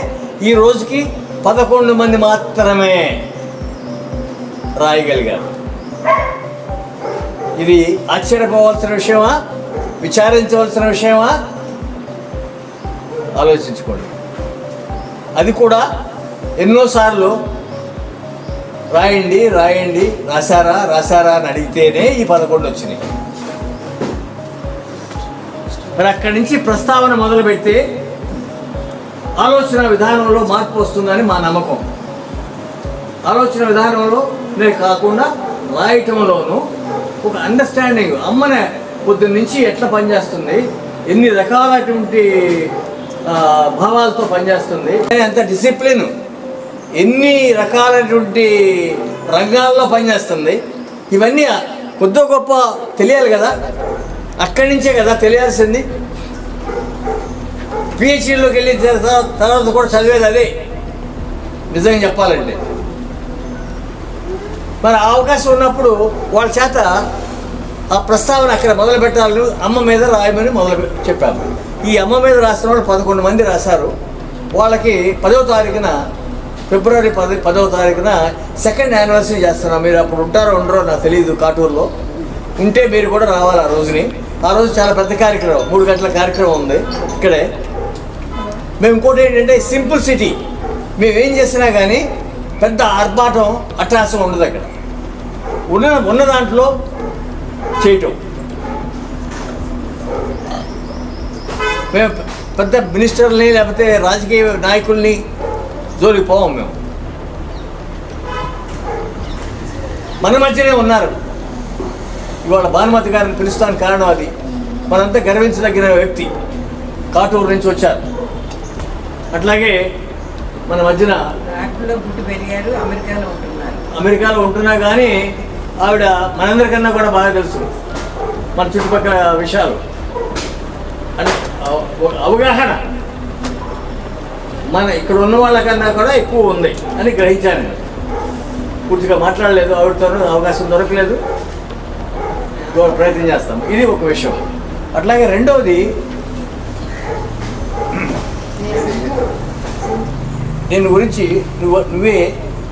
ఈ రోజుకి 11 మంది మాత్రమే రాయగలిగారు. ఇది ఆశ్చర్యపోవాల్సిన విషయమా? విచారించవలసిన విషయమా? ఆలోచించుకోండి. అది కూడా ఎన్నోసార్లు రాయండి రాశారా అని అడిగితేనే ఈ 11 వచ్చినాయి. మరి అక్కడి నుంచి ప్రస్తావన మొదలు పెడితే ఆలోచన విధానంలో మార్పు వస్తుందని మా నమ్మకం. ఆలోచన విధానంలో నేను కాకుండా రాయటంలోనూ ఒక అండర్స్టాండింగ్, అమ్మనే పొద్దున్న నుంచి ఎట్లా పనిచేస్తుంది, ఎన్ని రకాలటువంటి భావాలతో పనిచేస్తుంది, ఎంత డిసిప్లిన్, ఎన్ని రకాలైనటువంటి రంగాల్లో పనిచేస్తుంది, ఇవన్నీ కొద్ది గొప్ప తెలియాలి కదా. అక్కడి నుంచే కదా తెలియాల్సింది. పిహెచ్డీలోకి వెళ్ళిన తర్వాత కూడా చదివేది అదే నిజంగా చెప్పాలంటే. మరి ఆ అవకాశం ఉన్నప్పుడు వాళ్ళ చేత ఆ ప్రస్తావన అక్కడ మొదలు పెట్టాలని అమ్మ మీద రాయమని చెప్పాము. ఈ అమ్మ మీద రాసిన వాళ్ళు 11 మంది రాశారు. వాళ్ళకి 10వ తారీఖున ఫిబ్రవరి 10వ తారీఖున 2nd యానివర్సరీ చేస్తున్నాం. మీరు అప్పుడు ఉంటారో ఉండరో నాకు తెలియదు. కాటూరులో ఉంటే మీరు కూడా రావాలి ఆ రోజుని. ఆ రోజు చాలా పెద్ద కార్యక్రమం, 3 గంటల కార్యక్రమం ఉంది ఇక్కడే. మేము ఇంకోటి ఏంటంటే సింపుల్ సిటీ, మేము ఏం చేసినా కానీ పెద్ద ఆర్భాటం అట్రాసం ఉండదు. అక్కడ ఉన్న దాంట్లో చేయటం. మేము పెద్ద మినిస్టర్ని లేకపోతే రాజకీయ నాయకుల్ని జోలికి పోవం. మేము మన మధ్యనే ఉన్నారు. ఇవాళ భానుమతి గారిని పిలుస్తానికి కారణం అది. మనంతా గర్వించదగిన వ్యక్తి, కాటూరు నుంచి వచ్చారు. అట్లాగే మన మధ్యన పుట్టి పెరిగారు, అమెరికాలో ఉంటున్నా కానీ ఆవిడ మనందరికన్నా కూడా బాగా తెలుసు మన చుట్టుపక్కల విషయాలు. అంటే అవగాహన మన ఇక్కడ ఉన్న వాళ్ళకన్నా కూడా ఎక్కువ ఉంది అని గ్రహించాను. నేను పూర్తిగా మాట్లాడలేదు, ఆవిడతో అవకాశం దొరకలేదు. ప్రయత్నం చేస్తాం. ఇది ఒక విషయం. అట్లాగే రెండవది, నేను గురించి నువ్వే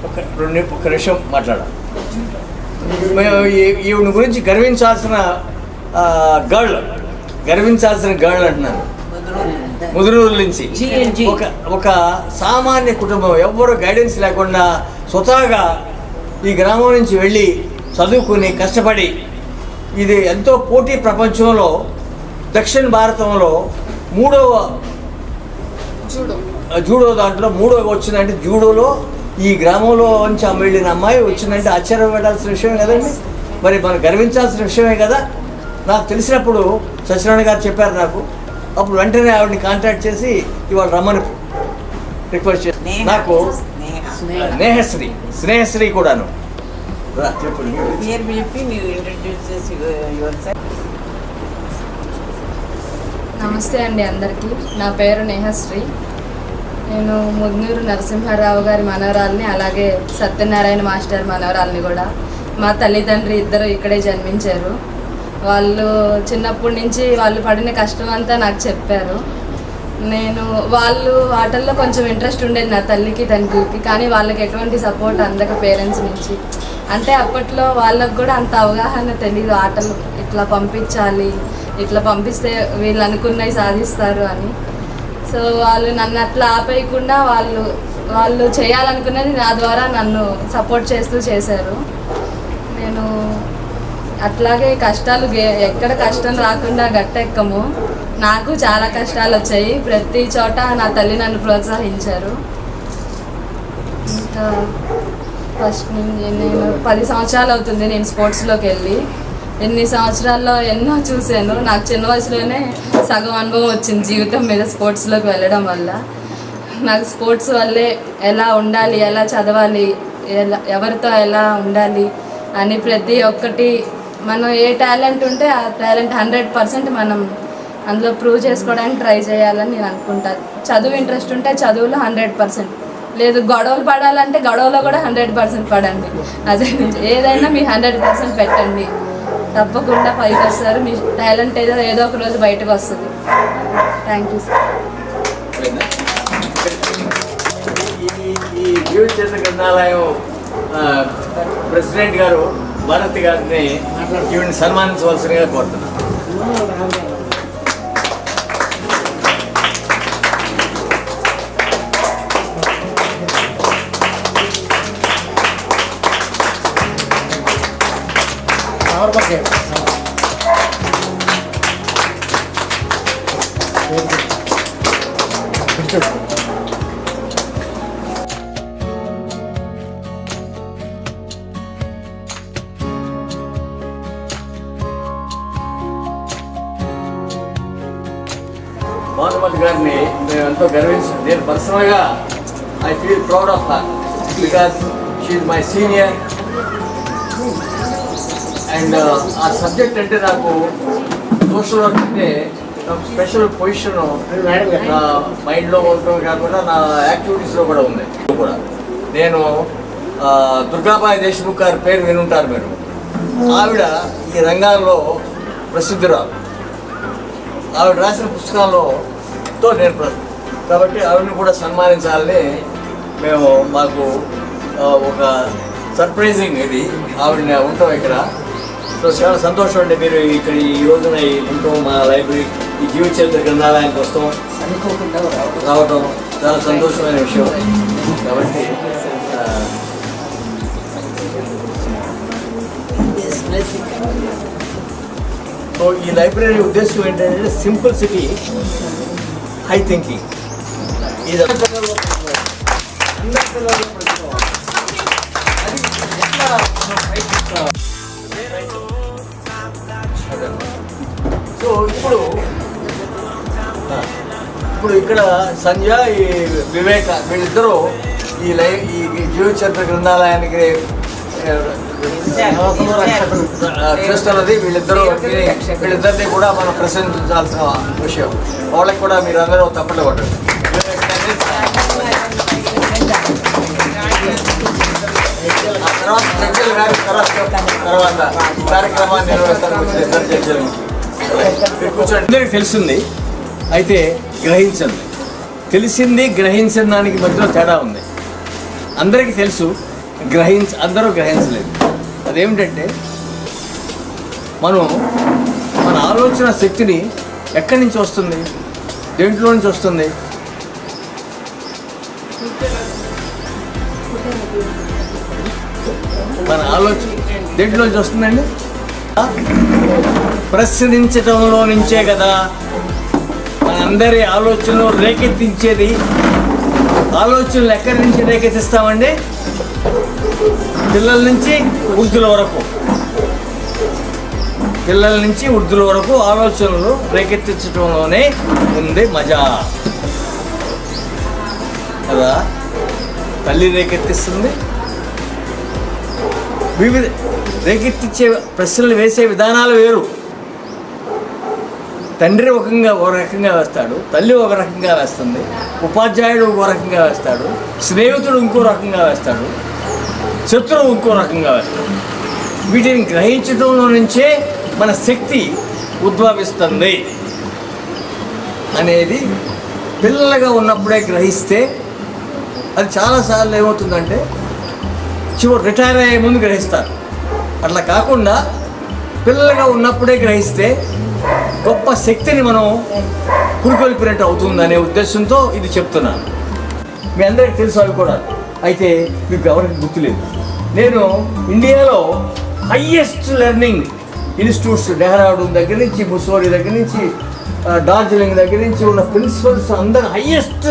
ఒక విషయం మాట్లాడాలి. ఈవిడ గురించి గర్వించాల్సిన గర్ల్ అంటున్నాను. ముదునూరు నుంచి ఒక సామాన్య కుటుంబం, ఎవ్వరు గైడెన్స్ లేకుండా స్వతహాగా ఈ గ్రామం నుంచి వెళ్ళి చదువుకుని కష్టపడి, ఇది ఎంతో పోటీ ప్రపంచంలో దక్షిణ భారతంలో జూడో దాంట్లో మూడో వచ్చిందంటే, జూడోలో ఈ గ్రామంలో నుంచి వెళ్ళిన అమ్మాయి వచ్చిందంటే ఆశ్చర్యపడాల్సిన విషయం కదండి. మరి మనం గర్వించాల్సిన విషయమే కదా. నాకు తెలిసినప్పుడు సత్యనారాయణ గారు చెప్పారు నాకు. అప్పుడు వెంటనే ఆవిడని కాంటాక్ట్ చేసి ఇవాళ రమ్మని రిక్వెస్ట్ చేసి, నాకు స్నేహశ్రీ కూడాను చెప్పండి. నమస్తే అండి అందరికీ. నా పేరు నేహశ్రీ. నేను ముద్నూరు నరసింహారావు గారి మనవరాల్ని, అలాగే సత్యనారాయణ మాస్టర్ మనవరాల్ని కూడా. మా తల్లిదండ్రి ఇద్దరు ఇక్కడే జన్మించారు. వాళ్ళు చిన్నప్పటి నుంచి వాళ్ళు పడిన కష్టం అంతా నాకు చెప్పారు. వాళ్ళు ఆటల్లో కొంచెం ఇంట్రెస్ట్ ఉండేది నా తల్లికి తండ్రికి, కానీ వాళ్ళకి ఎటువంటి సపోర్ట్ అందక పేరెంట్స్ నుంచి. అంటే అప్పట్లో వాళ్ళకు కూడా అంత అవగాహన తెలియదు, ఆటలు ఇట్లా పంపించాలి, ఇట్లా పంపిస్తే వీళ్ళు అనుకున్నవి సాధిస్తారు అని. సో వాళ్ళు నన్ను అట్లా ఆపేయకుండా వాళ్ళు చేయాలనుకున్నది నా ద్వారా నన్ను సపోర్ట్ చేస్తూ చేశారు. నేను అట్లాగే కష్టాలు ఎక్కడ కష్టం రాకుండా గట్టెక్కము. నాకు చాలా కష్టాలు వచ్చాయి. ప్రతి చోట నా తల్లి నన్ను ప్రోత్సహించారు. ఇంకా ఫస్ట్ నేను 10 సంవత్సరాలు అవుతుంది నేను స్పోర్ట్స్లోకి వెళ్ళి. ఎన్ని సంవత్సరాల్లో ఎన్నో చూశాను. నాకు చిన్న వయసులోనే సగం అనుభవం వచ్చింది జీవితం మీద స్పోర్ట్స్లోకి వెళ్ళడం వల్ల. నాకు స్పోర్ట్స్ వల్లే ఎలా ఉండాలి, ఎలా చదవాలి, ఎవరితో ఎలా ఉండాలి అని ప్రతి ఒక్కటి, మనం ఏ టాలెంట్ ఉంటే ఆ టాలెంట్ 100% మనం అందులో ప్రూవ్ చేసుకోవడానికి ట్రై చేయాలని నేను అనుకుంటాను. చదువు ఇంట్రెస్ట్ ఉంటే చదువులో 100%, లేదు గొడవలు పడాలంటే గొడవలో కూడా 100% పడండి. అదే ఏదైనా మీ 100% పెట్టండి, తప్పకుండా పైకి వస్తారు. మీ టాలెంట్ ఏదో ఒక రోజు బయటకు వస్తుంది. Thank you sir. ఈ జీవచరిత్ర గ్రంథాలయం ప్రెసిడెంట్ గారు భారతి గారిని ఈవిని సన్మానించవలసిందిగా కోరుతున్నాను. భానుమతి గారిని మేము ఎంతో గర్వించాం. నేను పర్సనల్గా I feel proud of her because she my senior. And ఆ సబ్జెక్ట్ అంటే నాకు సోషల్ వర్క్ అంటే నాకు స్పెషల్ పొజిషన్ నా మైండ్లో ఉండటం కాకుండా నా యాక్టివిటీస్లో కూడా ఉంది. కూడా నేను దుర్గాబాయి దేశ్ముఖ్ గారి పేరు వినుంటారు మీరు. ఆవిడ ఈ రంగాల్లో ప్రసిద్ధురాలు. ఆవిడ రాసిన పుస్తకాలతో నేను కాబట్టి ఆవిడని కూడా సన్మానించాలని మాకు ఒక సర్ప్రైజింగ్ ఇది ఆవిడని ఉంటాం ఇక్కడ. సో చాలా సంతోషం అండి మీరు ఇక్కడ ఈ రోజున ఉంటాం మా లైబ్రరీ ఈ జీవచరిత్ర గ్రంథాలయానికి వస్తాం రావటం చాలా సంతోషమైన విషయం. కాబట్టి సో ఈ లైబ్రరీ ఉద్దేశం ఏంటంటే సింప్లిసిటీ, హై థింకింగ్. ఇది సో ఇప్పుడు ఇక్కడ సంజయ్, ఈ వివేక వీళ్ళిద్దరూ ఈ జీవచరిత్ర గ్రంథాలయానికి చేస్తున్నది. వీళ్ళిద్దరిని కూడా మనం ప్రశంసించాల్సిన విషయం. వాళ్ళకి కూడా మీరు అందరూ తప్పట్లు కొట్టండి. తర్వాత కార్యక్రమాన్ని నిర్వహిస్తారు. అందరికి తెలిసింది అయితే గ్రహించండి. తెలిసింది గ్రహించిన దానికి మధ్యలో తేడా ఉంది. అందరికీ తెలుసు, అందరూ గ్రహించలేదు. అదేమిటంటే మన ఆలోచన శక్తిని ఎక్కడి నుంచి వస్తుంది? దేంట్లో నుంచి వస్తుంది? మన ఆలోచన దేంట్లో నుంచి వస్తుందండి? ప్రశ్నించటంలో నుంచే కదా మనందరి ఆలోచనలు రేకెత్తించేది. ఆలోచనలు ఎక్కడి నుంచి రేకెత్తిస్తామండి? పిల్లల నుంచి వృద్ధుల వరకు, పిల్లల నుంచి వృద్ధుల వరకు ఆలోచనలు రేకెత్తించడంలోనే ఉంది మజా కదా. తల్లి రేకెత్తిస్తుంది, వివిధ రేకెత్తించే ప్రశ్నలు వేసే విధానాలు వేరు. తండ్రి ఒక రకంగా వేస్తాడు, తల్లి ఒక రకంగా వేస్తుంది, ఉపాధ్యాయుడు ఒక రకంగా వేస్తాడు, స్నేహితుడు ఇంకో రకంగా వేస్తాడు, శత్రువు ఇంకో రకంగా వేస్తాడు. వీటిని గ్రహించడంలో నుంచే మన శక్తి ఉద్భవిస్తుంది అనేది పిల్లలుగా ఉన్నప్పుడే గ్రహిస్తే అది చాలాసార్లు ఏమవుతుందంటే చివరి రిటైర్ అయ్యే ముందు గ్రహిస్తారు. అట్లా కాకుండా పిల్లలుగా ఉన్నప్పుడే గ్రహిస్తే గొప్ప శక్తిని మనం పురికొల్పినట్టు అవుతుందనే ఉద్దేశంతో ఇది చెప్తున్నాను. మీ అందరికీ తెలుసు అవి కూడా, అయితే మీకు ఎవరికి గుర్తులేదు. నేను ఇండియాలో హయ్యెస్ట్ లెర్నింగ్ ఇన్స్టిట్యూట్స్ డెహ్రాడూన్ దగ్గర నుంచి, ముస్సోరీ దగ్గర నుంచి, డార్జిలింగ్ దగ్గర నుంచి ఉన్న ప్రిన్సిపల్స్ అందరూ హయ్యెస్ట్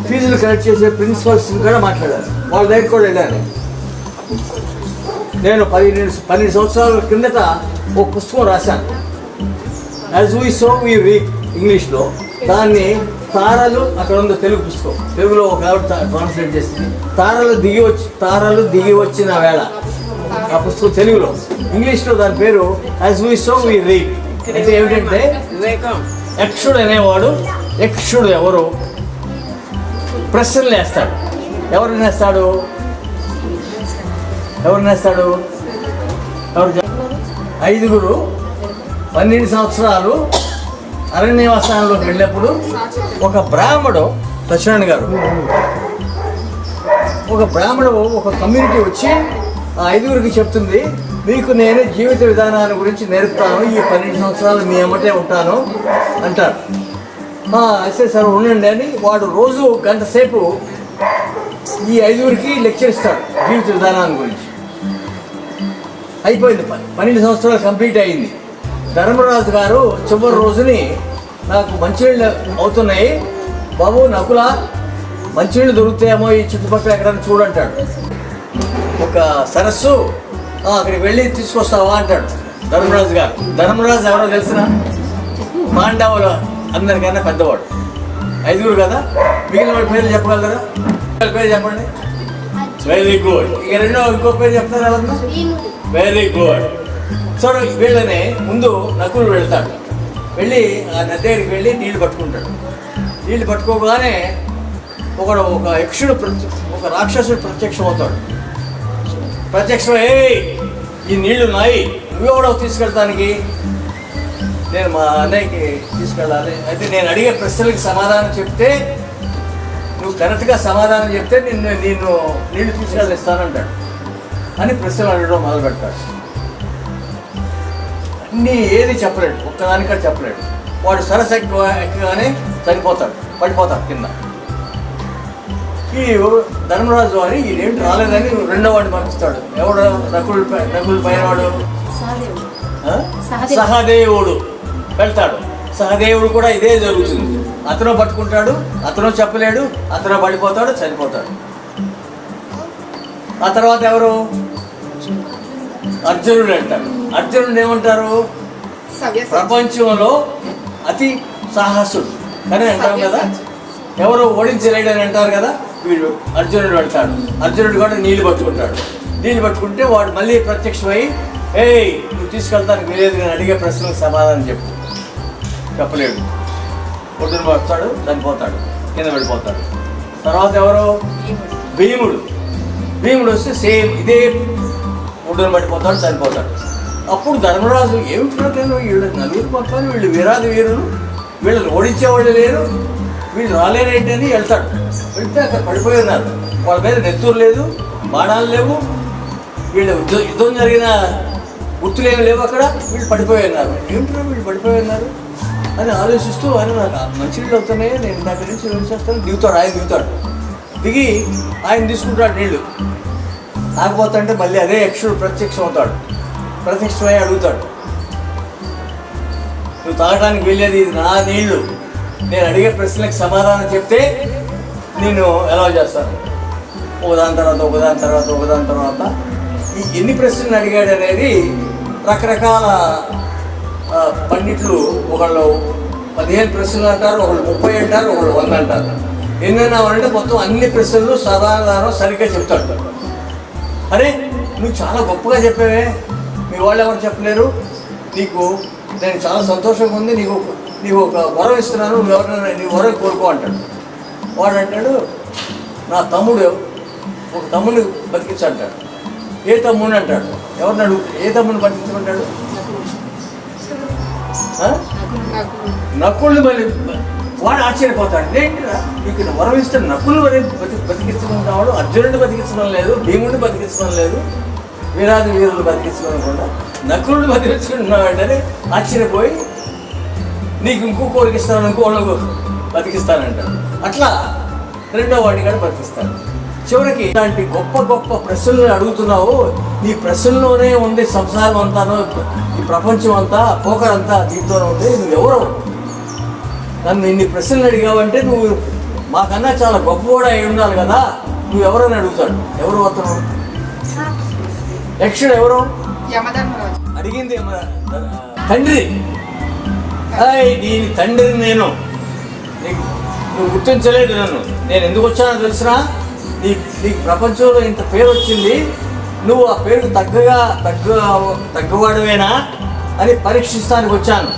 ఫీజులు కలెక్ట్ చేసే ప్రిన్సిపల్స్ కూడా మాట్లాడారు. వాళ్ళ దగ్గర కూడా వెళ్ళాను. నేను 12 సంవత్సరాల కిందట ఒక పుస్తకం రాశాను, as we so we read ఇంగ్లీష్లో. దాన్ని తారలు, అక్కడ ఉంది తెలుగు పుస్తకం, తెలుగులో ఒక ఆవిడ ట్రాన్స్లేట్ చేసింది, తారలు దిగి వచ్చిన వేళ. ఆ పుస్తకం తెలుగులో, ఇంగ్లీష్లో దాని పేరు as we so we read. అయితే ఏమిటంటే యక్షుడు అనేవాడు, యక్షుడు ఎవరు ప్రశ్నలు వేస్తాడు. ఎవరు నేస్తాడు? ఐదుగురు 12 సంవత్సరాలు అరణ్యవాసానికి వెళ్ళినప్పుడు ఒక బ్రాహ్మడు, సత్యనారాయణ గారు, ఒక కమ్యూనిటీ వచ్చి ఆ ఐదుగురికి చెప్తుంది, మీకు నేను జీవిత విధానాన్ని గురించి నేర్పుతాను, ఈ 12 సంవత్సరాలు మీ ఎమ్మటే ఉంటాను అంటారు. అయితే సార్ ఉండండి అని వాడు రోజు గంట సేపు ఈ ఐదుగురికి లెక్చర్ ఇస్తాడు జీవిత విధానాన్ని గురించి. అయిపోయింది, 12 సంవత్సరాలు కంప్లీట్ అయింది. ధర్మరాజు గారు చివరి రోజుని, నాకు మంచినీళ్ళు అవుతున్నాయి బాబు, నకుల మంచినీళ్ళు దొరుకుతాయేమో ఈ చుట్టుపక్కల ఎక్కడైనా చూడంటాడు. ఒక సరస్సు, అక్కడికి వెళ్ళి తీసుకొస్తావా అంటాడు ధర్మరాజు గారు. ధర్మరాజు ఎవరో తెలిసిన పాండవుల అందరికన్నా పెద్దవాడు, ఐదుగురు కదా. మిగిలిన వాడి పేర్లు చెప్పగలరా? పేరు చెప్పండి. Very good. ఇంకో పేరు చెప్తారా? Very good. సో వీళ్ళని ముందు నకులు వెళ్తాడు, వెళ్ళి ఆ నది దగ్గరికి వెళ్ళి నీళ్లు పట్టుకుంటాడు. నీళ్లు పట్టుకోగానే ఒక యక్షుడు, ఒక రాక్షసుడు ప్రత్యక్షం అవుతాడు. ప్రత్యక్షమై, ఈ నీళ్లు నాయి, నువ్వెవడో తీసుకెళ్తానికి? నేను మా అన్నయ్యకి తీసుకెళ్ళాలి. అయితే నేను అడిగే ప్రశ్నలకి సమాధానం చెప్తే, నువ్వు కరెక్ట్గా సమాధానం చెప్తే నేను నీళ్లు తీసుకెళ్ళిస్తానంటాడు అని ప్రశ్నలు అడగడం మొదలు పెడతాడు. అన్నీ ఏది చెప్పలేడు, ఒక్కదానికా చెప్పలేడు. వాడు సరస్సు ఎక్కగానే చనిపోతాడు, పడిపోతాడు కింద. ఈ ధర్మరాజు అని ఇదేంటి రాలేదని రెండో వాడిని పంపిస్తాడు. ఎవడు? నకులు పైన వాడు సహదేవుడు వెళ్తాడు. సహదేవుడు కూడా ఇదే జరుగుతుంది. అతను పట్టుకుంటాడు, అతను చెప్పలేడు, అతను పడిపోతాడు, చనిపోతాడు. ఆ తర్వాత ఎవరు? అర్జునుడు అంటారు. అర్జునుడు ఏమంటారు? ప్రపంచంలో అతి సాహసుడు అని అంటాం కదా. ఎవరు ఓడించలేడని అంటారు కదా. వీడు అర్జునుడు వెళ్తాడు. అర్జునుడు కూడా నీళ్లు పట్టుకుంటాడు. నీళ్లు పట్టుకుంటే వాడు మళ్ళీ ప్రత్యక్షమై, ఏయ్ నువ్వు తీసుకెళ్తానికి వీలేదు, నేను అడిగే ప్రశ్నలకు సమాధానం చెప్పలేడు. పొద్దున వస్తాడు, చనిపోతాడు, కింద వెళ్ళిపోతాడు. తర్వాత ఎవరు? భీముడు వస్తే సేమ్ ఇదే, పొద్దున పడిపోతాడు, చనిపోతాడు. అప్పుడు ధర్మరాజు ఏమిటో వీళ్ళు నలుగురు మొత్తాన్ని, వీళ్ళు వీరాది వీరులు, వీళ్ళని ఓడించేవాళ్ళు లేరు, వీళ్ళు రాలేరేంటని వెళ్తాడు. వెళ్తే అక్కడ పడిపోయి ఉన్నారు. వాళ్ళ మీద నెత్తూరు లేదు, బాణాలు లేవు, వీళ్ళు యుద్ధం జరిగిన గుర్తులేమి లేవు అక్కడ. వీళ్ళు పడిపోయి ఉన్నారు. ఏమిటో వీళ్ళు పడిపోయి ఉన్నారు? అని ఆలోచిస్తూ ఆయన నాకు మంచినీళ్ళు అవుతున్నాయి, నేను దగ్గర నుంచి వెళ్ళేస్తాను. దిగుతాడు, ఆయన దిగుతాడు. దిగి ఆయన తీసుకుంటాడు నీళ్ళు. తాగిపోతుంటే మళ్ళీ అదే యక్షుడు ప్రత్యక్షం అవుతాడు. ప్రత్యక్షమై అడుగుతాడు, నువ్వు తాగడానికి వెళ్ళేది ఇది నా నీళ్లు, నేను అడిగే ప్రశ్నలకు సమాధానం చెప్తే నేను ఎలా చేస్తాను. ఒకదాని తర్వాత ఈ ఎన్ని ప్రశ్నలు అడిగాడు అనేది రకరకాల పండితులు ఒకళ్ళు 15 ప్రశ్నలు అంటారు, ఒకళ్ళు 30 అంటారు, ఒకళ్ళు 100 అంటారు. ఎన్నైనా అంటే మొత్తం అన్ని ప్రశ్నలు సమాధానం సరిగ్గా చెప్తాడు. అరే నువ్వు చాలా గొప్పగా చెప్పావే, మీ వాళ్ళు ఎవరు చెప్పలేరు, నీకు నేను చాలా సంతోషంగా ఉంది, నీకు ఒక వరం ఇస్తున్నాను, నువ్వు ఎవరైనా నీ వరం కోరుకో అంటాడు. వాడు అంటాడు, నా తమ్ముడు ఒక తమ్ముడిని బతికించంటాడు. ఏ తమ్ముడిని అంటాడు. ఎవరిని అడుగు, ఏ తమ్ముడిని బతికించమంటాడు? నక్కుళ్ళు. మళ్ళీ వాడు ఆశ్చర్యపోతాడు, ఏంటిరా నీకు వరం ఇస్తే నక్కులు బతికించమన్నాడు, అర్జునుడిని బతికించడం లేదు, భీముడిని బతికించడం లేదు, వీరాది వీరులు బతికించకుండా నక్కులుని బతికించుకుంటున్నావు అంటే ఆశ్చర్యపోయి నీకు ఇంకో కోరిక ఇస్తాను, ఇంకోళ్ళకు బతికిస్తానంటాడు. అట్లా రెండో వాడిని కూడా బతికిస్తాడు. చివరికి ఇలాంటి గొప్ప గొప్ప ప్రశ్నలు అడుగుతున్నావు, నీ ప్రశ్నలోనే ఉంది సంసారం అంతాను, ఈ ప్రపంచం అంతా పోకరంతా దీంతోనే ఉంది, నువ్వెవరు నన్ను ఇన్ని ప్రశ్నలు అడిగావంటే నువ్వు మాకన్నా చాలా గొప్పవాడు అయి ఉండాలి కదా, నువ్వెవరని అడుగుతాడు. ఎవరు అతను? యక్షుడు ఎవరు? యమధర్మరాజు. అడిగింది తండ్రి. దీని తండ్రి నేను, నువ్వు గుర్తించలేదు నన్ను, నేను ఎందుకు వచ్చానో తెలిసినా, నీకు ప్రపంచంలో ఇంత పేరు వచ్చింది, నువ్వు ఆ పేరుకు తగ్గవాడువేనా అని పరీక్షిస్తానికి వచ్చాను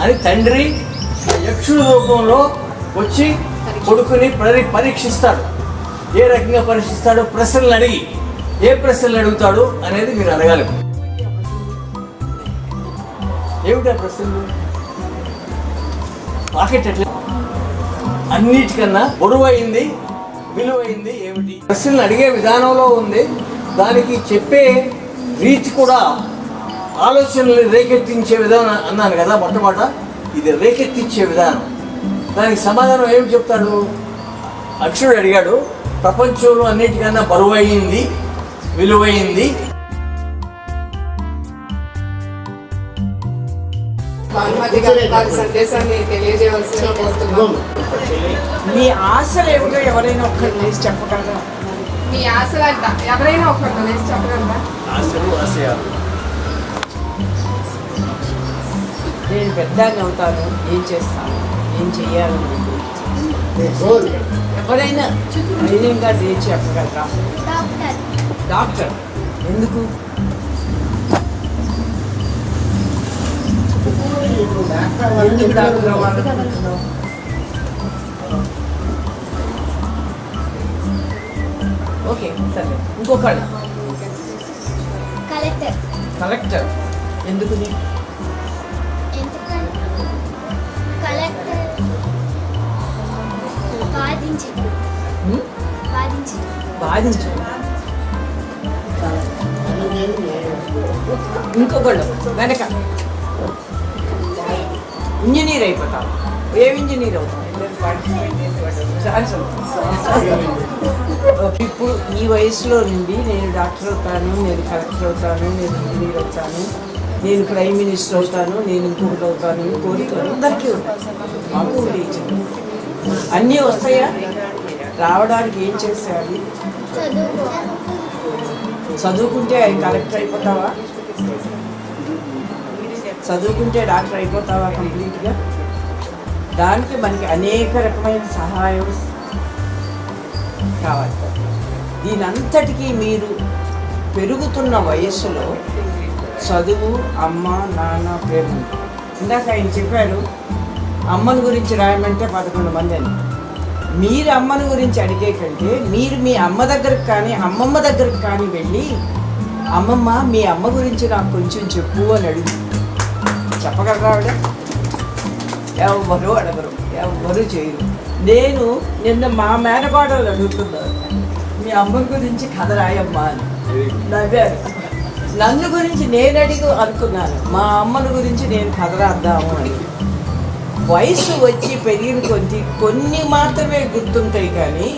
అని తండ్రి యక్షుడు రూపంలో వచ్చి కొడుకుని పరీక్షిస్తాడు. ఏ రకంగా పరీక్షిస్తాడు? ప్రశ్నలు అడిగి. ఏ ప్రశ్నలు అడుగుతాడు అనేది మీరు అడగాలి. ఏమిటా ప్రశ్నలు? పాకెట్ ఎట్లా అన్నిటికన్నా బరువైంది, విలువైంది ఏమిటి? ప్రశ్నలు అడిగే విధానంలో ఉంది, దానికి చెప్పే రీతి కూడా ఆలోచనలు రేకెత్తించే విధానం అన్నాను కదా మొట్టమొదట. ఇది రేకెత్తించే విధానం. దానికి సమాధానం ఏమి చెప్తాడు? అక్షుడు అడిగాడు, ప్రపంచంలో అన్నిటికన్నా బరువైంది, విలువైంది. వారి సందేశాన్ని తెలియజేయవలసిన కోరుతున్నాను. మీ ఆశలు ఏమిటో ఎవరైనా ఒక్కటి లేచి చెప్పగలరా? మీ ఆశలంట ఎవరైనా ఒక్కటి లేచి చెప్పగలరా? ఆశలు, ఆశయాలు. నేను పెద్దాన్ని అవుతాను, ఏం చేస్తాను, ఏం చెయ్యాలి, ఎవరైనా ధైర్యంగా లేచి చెప్పగలరా? డాక్టర్. ఎందుకు? ఎందుకు డాక్టర్ అవ్వాలనుకుంటున్నావు? ఓకే సరే. ఇంకొకళ్ళు? కలెక్టర్. ఎందుకు? కలెక్టర్ బాధించు. ఇంకొకళ్ళు వెనక ఇంజనీర్ అయిపోతావు. ఏం ఇంజనీర్ అవుతావు? ఇప్పుడు ఈ వయసులో నుండి నేను డాక్టర్ అవుతాను, నేను కలెక్టర్ అవుతాను, నేను ఇంజనీర్ అవుతాను, నేను ప్రైమ్ మినిస్టర్ అవుతాను, నేను ఇంకొకటి అవుతాను, కోరికలు అందరికీ ఉంటాయి. మాకు ఉండేది అన్నీ వస్తాయా? రావడానికి ఏం చేసేయాలి? చదువుకుంటే కలెక్టర్ అయిపోతావా? చదువుకుంటే డాక్టర్ అయిపోతావా కంప్లీట్గా? దానికి మనకి అనేక రకమైన సహాయం కావాలి. దీనంతటికీ మీరు పెరుగుతున్న వయస్సులో చదువు, అమ్మ, నాన్న, ప్రేమ. ఇందాక ఆయన చెప్పారు అమ్మని గురించి రాయమంటే 11 మంది అని. మీరు అమ్మని గురించి అడిగే కంటే మీరు మీ అమ్మ దగ్గరకు కానీ అమ్మమ్మ దగ్గరకు కానీ వెళ్ళి, అమ్మమ్మ మీ అమ్మ గురించి నాకు కొంచెం చెప్పు అని అడుగు. చెప్పగలరా ఆవిడ? ఎవరు అడగరు, ఎవరు చేయరు. నేను నిన్న మా మేనకోడలు అడుగుతున్నాను, మీ అమ్మ గురించి కథ రాయమ్మా అని. నవ్వారు. నన్ను గురించి నేను అడిగి అనుకున్నాను, మా అమ్మను గురించి నేను కథ రాద్దాము అని. వయసు వచ్చి పెరిగిన కొన్ని మాత్రమే గుర్తుంటాయి, కానీ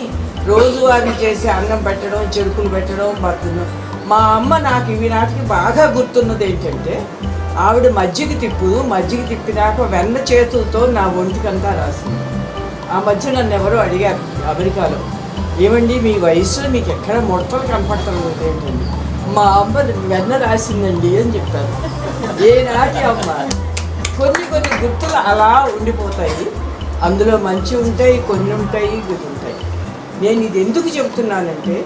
రోజువారీ చేసి అన్నం పెట్టడం, చెరుకులు పెట్టడం, బతును. మా అమ్మ నాకు ఇవి నాటికి బాగా గుర్తున్నది ఏంటంటే, ఆవిడ మజ్జిగ తిప్పినాక వెన్న చేతులతో నా ఒంటికంతా రాసింది. ఆ మధ్య నన్ను ఎవరో అడిగారు అమెరికాలో, ఏమండి మీ వయసులో మీకు ఎక్కడ ముడతలు కనపడతారు ఏంటండి? మా అమ్మ వెన్న రాసిందండి అని చెప్పారు. ఏనాటి అమ్మ. కొన్ని గుర్తులు అలా ఉండిపోతాయి. అందులో మంచి ఉంటాయి, కొన్ని ఉంటాయి, గుర్తు ఉంటాయి. నేను ఇది ఎందుకు చెప్తున్నానంటే,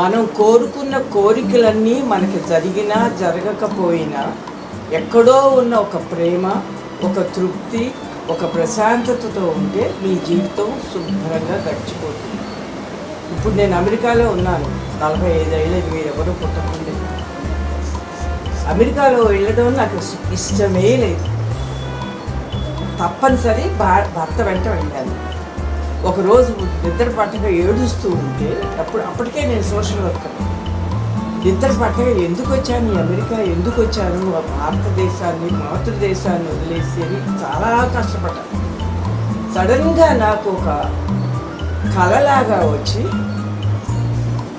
మనం కోరుకున్న కోరికలన్నీ మనకి జరిగినా జరగకపోయినా ఎక్కడో ఉన్న ఒక ప్రేమ, ఒక తృప్తి, ఒక ప్రశాంతతతో ఉంటే మీ జీవితం శుభ్రంగా గడిచిపోతుంది. ఇప్పుడు నేను అమెరికాలో ఉన్నాను, 45 ఏళ్ళది, మీరెవరూ పుట్టకుండా. అమెరికాలో వెళ్ళడం నాకు ఇష్టమే లేదు. తప్పనిసరి భర్త వెంట వెళ్ళాను. ఒకరోజు నిద్ర పట్టగా ఏడుస్తూ ఉంటే, అప్పటికే నేను సోషల్ వర్కర్. నిద్ర పట్టగా ఎందుకు వచ్చాను ఈ అమెరికా, ఎందుకు వచ్చాను, భారతదేశాన్ని, మాతృదేశాన్ని వదిలేసి అని చాలా కష్టపడ్డాను. సడన్గా నాకు ఒక కళలాగా వచ్చి,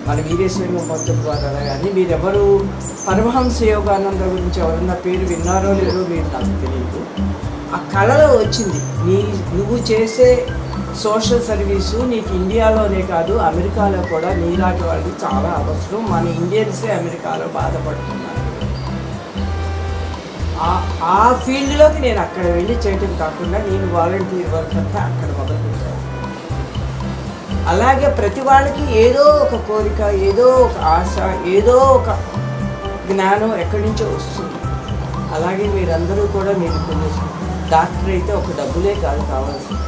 మన వీరేశ్వర మొత్తం ద్వారా కానీ, మీరెవరు పరమహంస యోగానంద గురించి ఎవరన్నా పేరు విన్నారో లేదో మీరు నాకు తెలియదు. ఆ కళలో వచ్చింది, నువ్వు చేసే సోషల్ సర్వీసు నీకు ఇండియాలోనే కాదు అమెరికాలో కూడా నీలాంటి వాళ్ళు చాలా అవసరం. మన ఇండియన్సే అమెరికాలో బాధపడుతున్నారు. ఆ ఫీల్డ్లోకి నేను అక్కడ వెళ్ళి చేయటం కాకుండా నేను వాలంటీర్ వర్క్ అంతా అక్కడ మొదలుపెట్టాను. అలాగే ప్రతి వాళ్ళకి ఏదో ఒక కోరిక, ఏదో ఒక ఆశ, ఏదో ఒక జ్ఞానం ఎక్కడి నుంచో వస్తుంది. అలాగే మీరందరూ కూడా మీరు కొన్ని డాక్టర్ అయితే ఒక డబ్బులే కాదు కావాల్సింది,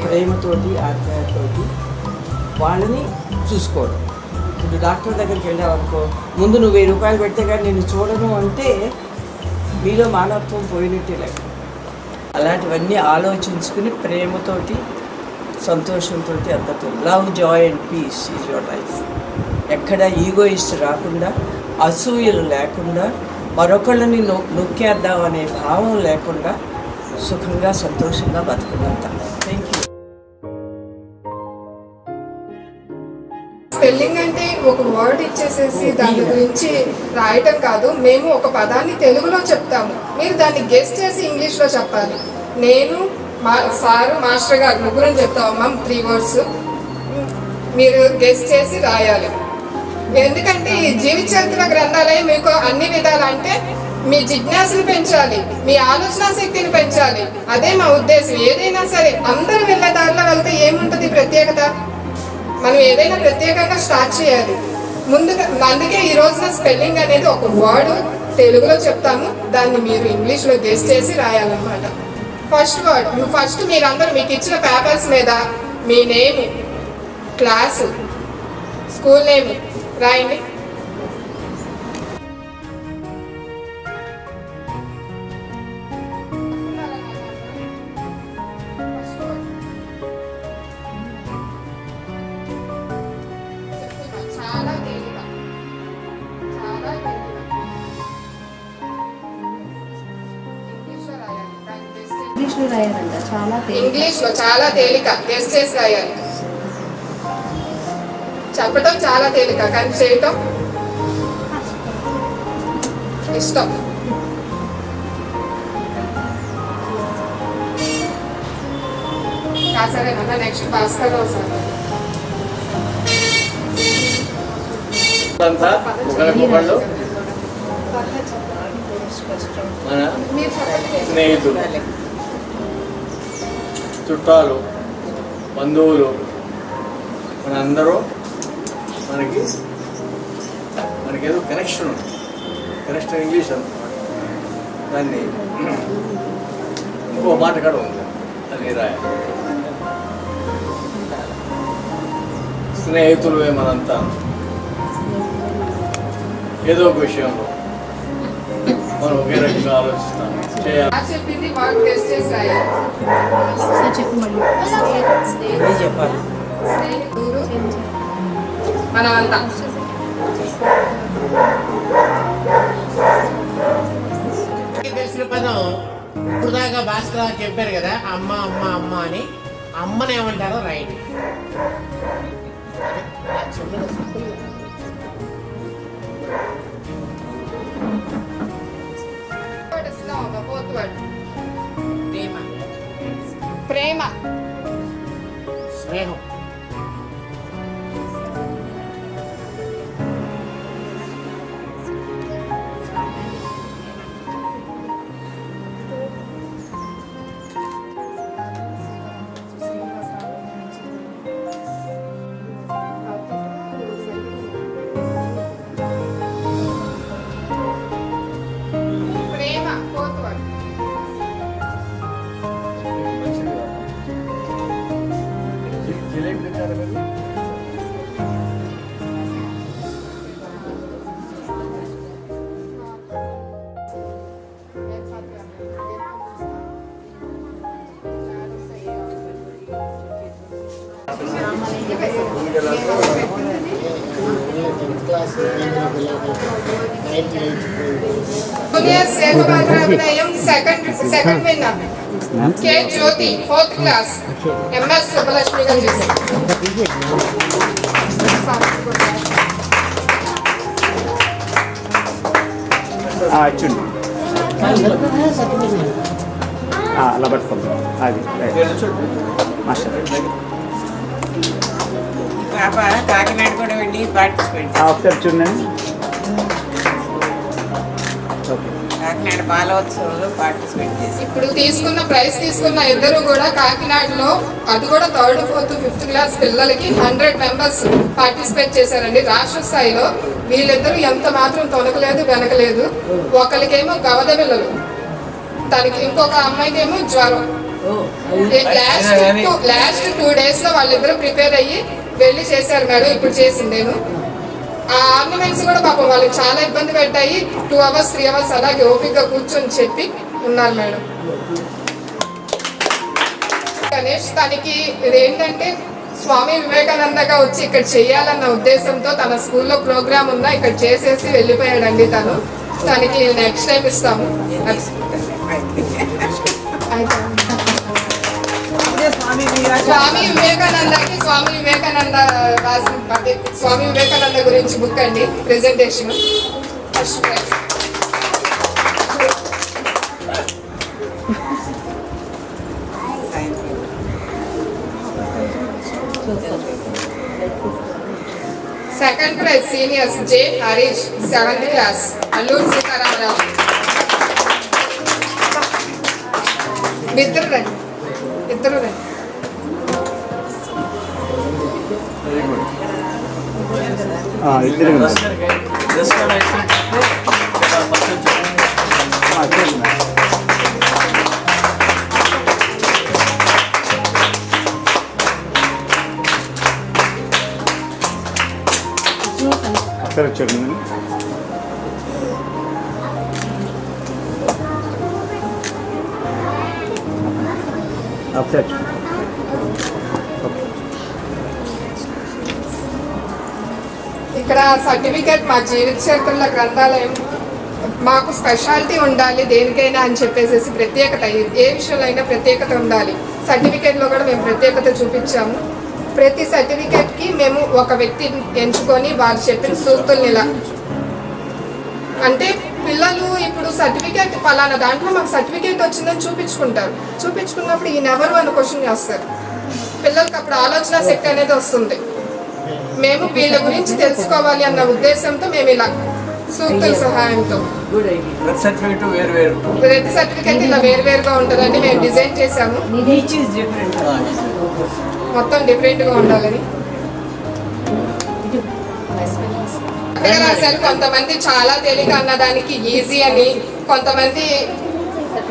ప్రేమతోటి, ఆజ్ఞతోటి వాళ్ళని చూసుకోవడం. ఇప్పుడు డాక్టర్ దగ్గరికి వెళ్ళావనుకో, ముందు నువ్వు 1000 రూపాయలు పెడితే కానీ నేను చూడను అంటే మీలో మానవత్వం పోయినట్టే లెక్క. అలాంటివన్నీ ఆలోచించుకుని ప్రేమతోటి, సంతోషంతో అందరితో love, joy and peace is your life. ఎక్కడ ఈగోయిస్ట్ రాకుండా, అసూయలు లేకుండా, మరొకళ్ళని నొక్కేద్దాం అనే భావం లేకుండా సుఖంగా సంతోషంగా బతుకున్నంత. Thank you. స్పెల్లింగ్ అంటే ఒక వర్డ్ ఇచ్చేసేసి దాని గురించి రాయటం కాదు. మేము ఒక పదాన్ని తెలుగులో చెప్తాము, మీరు దాన్ని గెస్ చేసి ఇంగ్లీష్లో చెప్పాలి. నేను సారు మాస్టర్ గారు ముగ్గురు చెప్తామమ్మా 3 words, మీరు గెస్ చేసి రాయాలి. ఎందుకంటే ఈ జీవిత చరిత్ర గ్రంథాలే మీకు అన్ని విధాలు అంటే మీ జిజ్ఞాసను పెంచాలి, మీ ఆలోచన శక్తిని పెంచాలి. అదే మా ఉద్దేశం. ఏదైనా సరే అందరూ వెళ్ళే దారిలో వెళ్తే ఏముంటుంది ప్రత్యేకత? మనం ఏదైనా ప్రత్యేకంగా స్టార్ట్ చేయాలి ముందుగా. అందుకే ఈ రోజున స్పెల్లింగ్ అనేది ఒక వర్డ్ తెలుగులో చెప్తాము, దాన్ని మీరు ఇంగ్లీష్లో గెస్ చేసి రాయాలన్నమాట. ఫస్ట్ వర్డ్ మీరందరూ మీకు ఇచ్చిన పేపర్స్ మీద మీ నేమ్, క్లాసు, స్కూల్ నేమ్ రాయండి. ఇంగ్లీష్లో చాలా తేలిక, గెస్ చేసి రాయాలి. చెప్పటం చాలా తేలిక, కానీ చేయటం ఇష్టం. సరేనా? Next Bhaskar Rao sir. స్నేహితులు, చుట్టాలు, బంధువులు, మనందరూ మనకేదో కనెక్షన్ ఉంది. కనెక్షన్ ఇంగ్లీష్ అన్నమాట. దాన్ని ఇంకో మాట కూడా ఉంది, అది రాయాలి. స్నేహితులే మనంతా ఏదో ఒక విషయంలో మనం ఒకే రకంగా ఆలోచిస్తాం, చేయాలి. చెప్పింది వాళ్ళు గెస్ చేసి రాయాలి. చెప్పాలి. మనమంతా అందరూ ఇప్పుడు దాకా భాస్కర్ చెప్పారు కదా అమ్మ అమ్మ అమ్మ అని. అమ్మని ఏమంటారో right. What is now the fourth word? ప్రేమ. స్నేహం. ప్రేమ fourth word. Junior Sevamagravinayam second winner. K. Jyoti, 4th class. MS Subbalakshmi గారు చేశారు. చూడండి అలా పట్టుకోండి. అది మాస్టర్ కాకినాడ కూడా వెళ్ళి పార్టిసిపేట్ ఒకసారి చూడండి. ఓకే, కాకినాడ బాలోత్సవంలో పార్టిసిపేట్ చేసి ఇప్పుడు తీసుకున్న ఇద్దరు కూడా కాకినాడలో, అది కూడా 3rd, 4th, 5th క్లాస్ పిల్లలకి 100 మెంబర్స్ పార్టిసిపేట్ చేశారండి రాష్ట్ర స్థాయిలో. వీళ్ళిద్దరూ ఎంత మాత్రం తొనకలేదు వెనకలేదు. ఒకరికేమో గవద పిల్లలు, తనకి ఇంకొక అమ్మాయికేమో జ్వరం. లాస్ట్ 2 days లో వాళ్ళిద్దరూ ప్రిపేర్ అయ్యి వెళ్ళి చేశారు మేడం. ఇప్పుడు చేసింది నేను ఆ ఆర్నమెంట్స్ కూడా పాపం వాళ్ళకి చాలా ఇబ్బంది పెట్టాయి. 2 hours 3 hours అలాగే ఓపికగా కూర్చొని చెప్పి ఉన్నారు మేడం. గణేష్ తనకి ఇదేంటంటే స్వామి వివేకానందగా వచ్చి ఇక్కడ చెయ్యాలన్న ఉద్దేశంతో తన స్కూల్లో ప్రోగ్రామ్ ఉన్నా ఇక్కడ చేసేసి వెళ్ళిపోయాడండి. తనకి నెక్స్ట్ టైం ఇస్తాము. స్వామి వివేకానంద రాసిన స్వామి వివేకానంద గురించి బుక్ అండి. Presentation first prize. Second prize seniors J Harish 7th class Alluri Sitaramarao. ఇద్దరు రండి. ఇద్దరు ఒకసారి చూడండి. ఒకసారి ఇక్కడ సర్టిఫికేట్ మా జీవిత చరిత్రల గ్రంథాలయం మాకు స్పెషాలిటీ ఉండాలి దేనికైనా అని చెప్పేసి ప్రత్యేకత, ఏ విషయంలో అయినా ప్రత్యేకత ఉండాలి. సర్టిఫికేట్లో కూడా మేము ప్రత్యేకత చూపించాము. ప్రతి సర్టిఫికేట్కి మేము ఒక వ్యక్తిని ఎంచుకొని వారు చెప్పిన సూక్తుల్ని ఇలా అంటే పిల్లలు ఇప్పుడు సర్టిఫికేట్ పలానా దాంట్లో మాకు సర్టిఫికేట్ వచ్చిందని చూపించుకున్నప్పుడు ఈయనెవరు అని క్వశ్చన్ చేస్తారు. పిల్లలకి అప్పుడు ఆలోచన శక్తి అనేది వస్తుంది. మేము వీళ్ళ గురించి తెలుసుకోవాలి అన్న ఉద్దేశంతో మేము ఇలా సూక్తుల సహాయంతో ప్రతి సర్టిఫికేట్ ఇలా వేరువేరుగా ఉంటుందండి. మేము డిజైన్ చేసాము, మొత్తం డిఫరెంట్గా ఉండాలని. రాశారు కొంతమంది చాలా తేలిక అన్నదానికి ఈజీ అని, కొంతమంది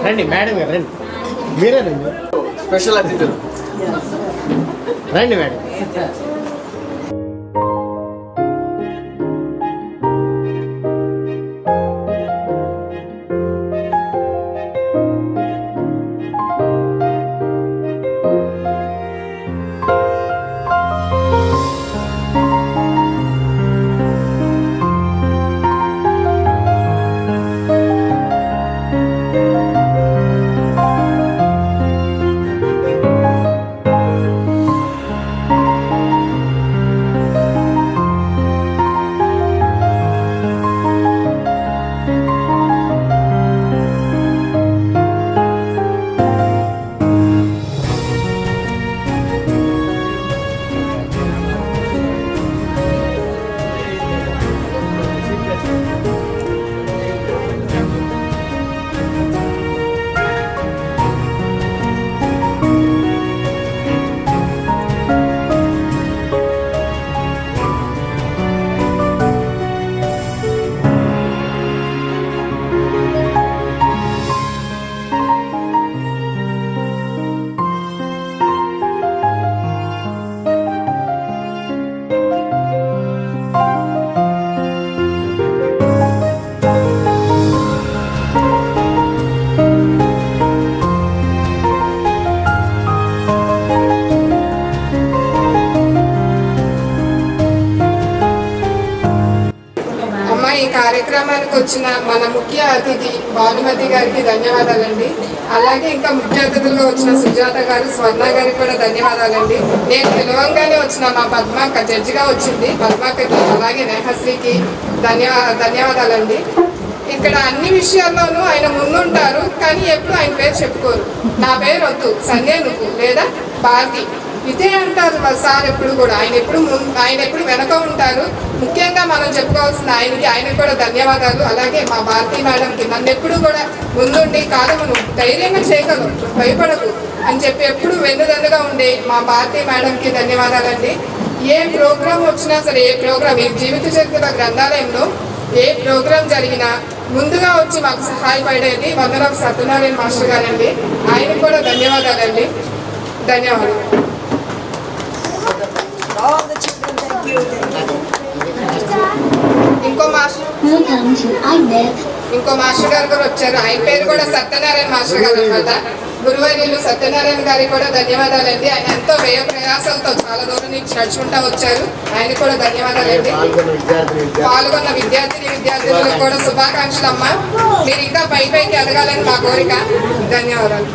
రండి మేడం గారు రండి, మీరే రండి, స్పెషల్ అతిథులు రండి మేడం. కార్యక్రమానికి వచ్చిన మన ముఖ్య అతిథి భానుమతి గారికి ధన్యవాదాలండి. అలాగే ఇంకా ముఖ్య అతిథులుగా వచ్చిన సుజాత గారు, స్వర్ణ గారికి కూడా ధన్యవాదాలండి. నేను పిలవంగానే వచ్చిన మా పద్మాక్క జడ్జిగా వచ్చింది, పద్మాక్కకి అలాగే నేహశ్రీకి ధన్యవాదాలండి. ఇక్కడ అన్ని విషయాల్లోనూ ఆయన ముందుంటారు, కానీ ఎప్పుడు ఆయన పేరు చెప్పుకోరు. నా పేరు వద్దు, సంధ్య నువ్వు లేదా భారతి ఇదే అంటారు మా సార్ ఎప్పుడు కూడా. ఆయన ఎప్పుడు వెనక ఉంటారు. ముఖ్యంగా మనం చెప్పుకోవాల్సిన ఆయనకు కూడా ధన్యవాదాలు. అలాగే మా భారతీ మేడంకి నన్ను ఎప్పుడు కూడా ముందుండి కాదు నువ్వు ధైర్యంగా చేయగలవు, భయపడకు అని చెప్పి ఎప్పుడు వెన్నుదన్నుగా ఉండే మా భారతీ మేడంకి ధన్యవాదాలండి. ఏ ప్రోగ్రాం వచ్చినా సరే, ఏ ప్రోగ్రాం ఈ జీవిత చరిత్ర గ్రంథాలయంలో ఏ ప్రోగ్రాం జరిగినా ముందుగా వచ్చి మాకు సహాయపడేది వందనం సత్యనారాయణ మాస్టర్ గారండి. ఆయనకు కూడా ధన్యవాదాలండి. ధన్యవాదాలు. All the children, thank you. ఇంకో మాస్టర్ గారు కూడా వచ్చారు. ఆయన పేరు కూడా సత్యనారాయణ మాస్టర్ గారు అనమాట. గురువర్యులు సత్యనారాయణ గారికి కూడా ధన్యవాదాలండి. ఆయన ఎంతో వ్యయ ప్రయాసాలతో చాలా దూరం నుంచి నడుచుకుంటా వచ్చారు. ఆయన కూడా ధన్యవాదాలండి. పాల్గొన్న విద్యార్థులకు కూడా శుభాకాంక్షలు అమ్మా. మీరు ఇంకా పైకి ఎదగాలని మా కోరిక. ధన్యవాదాలు.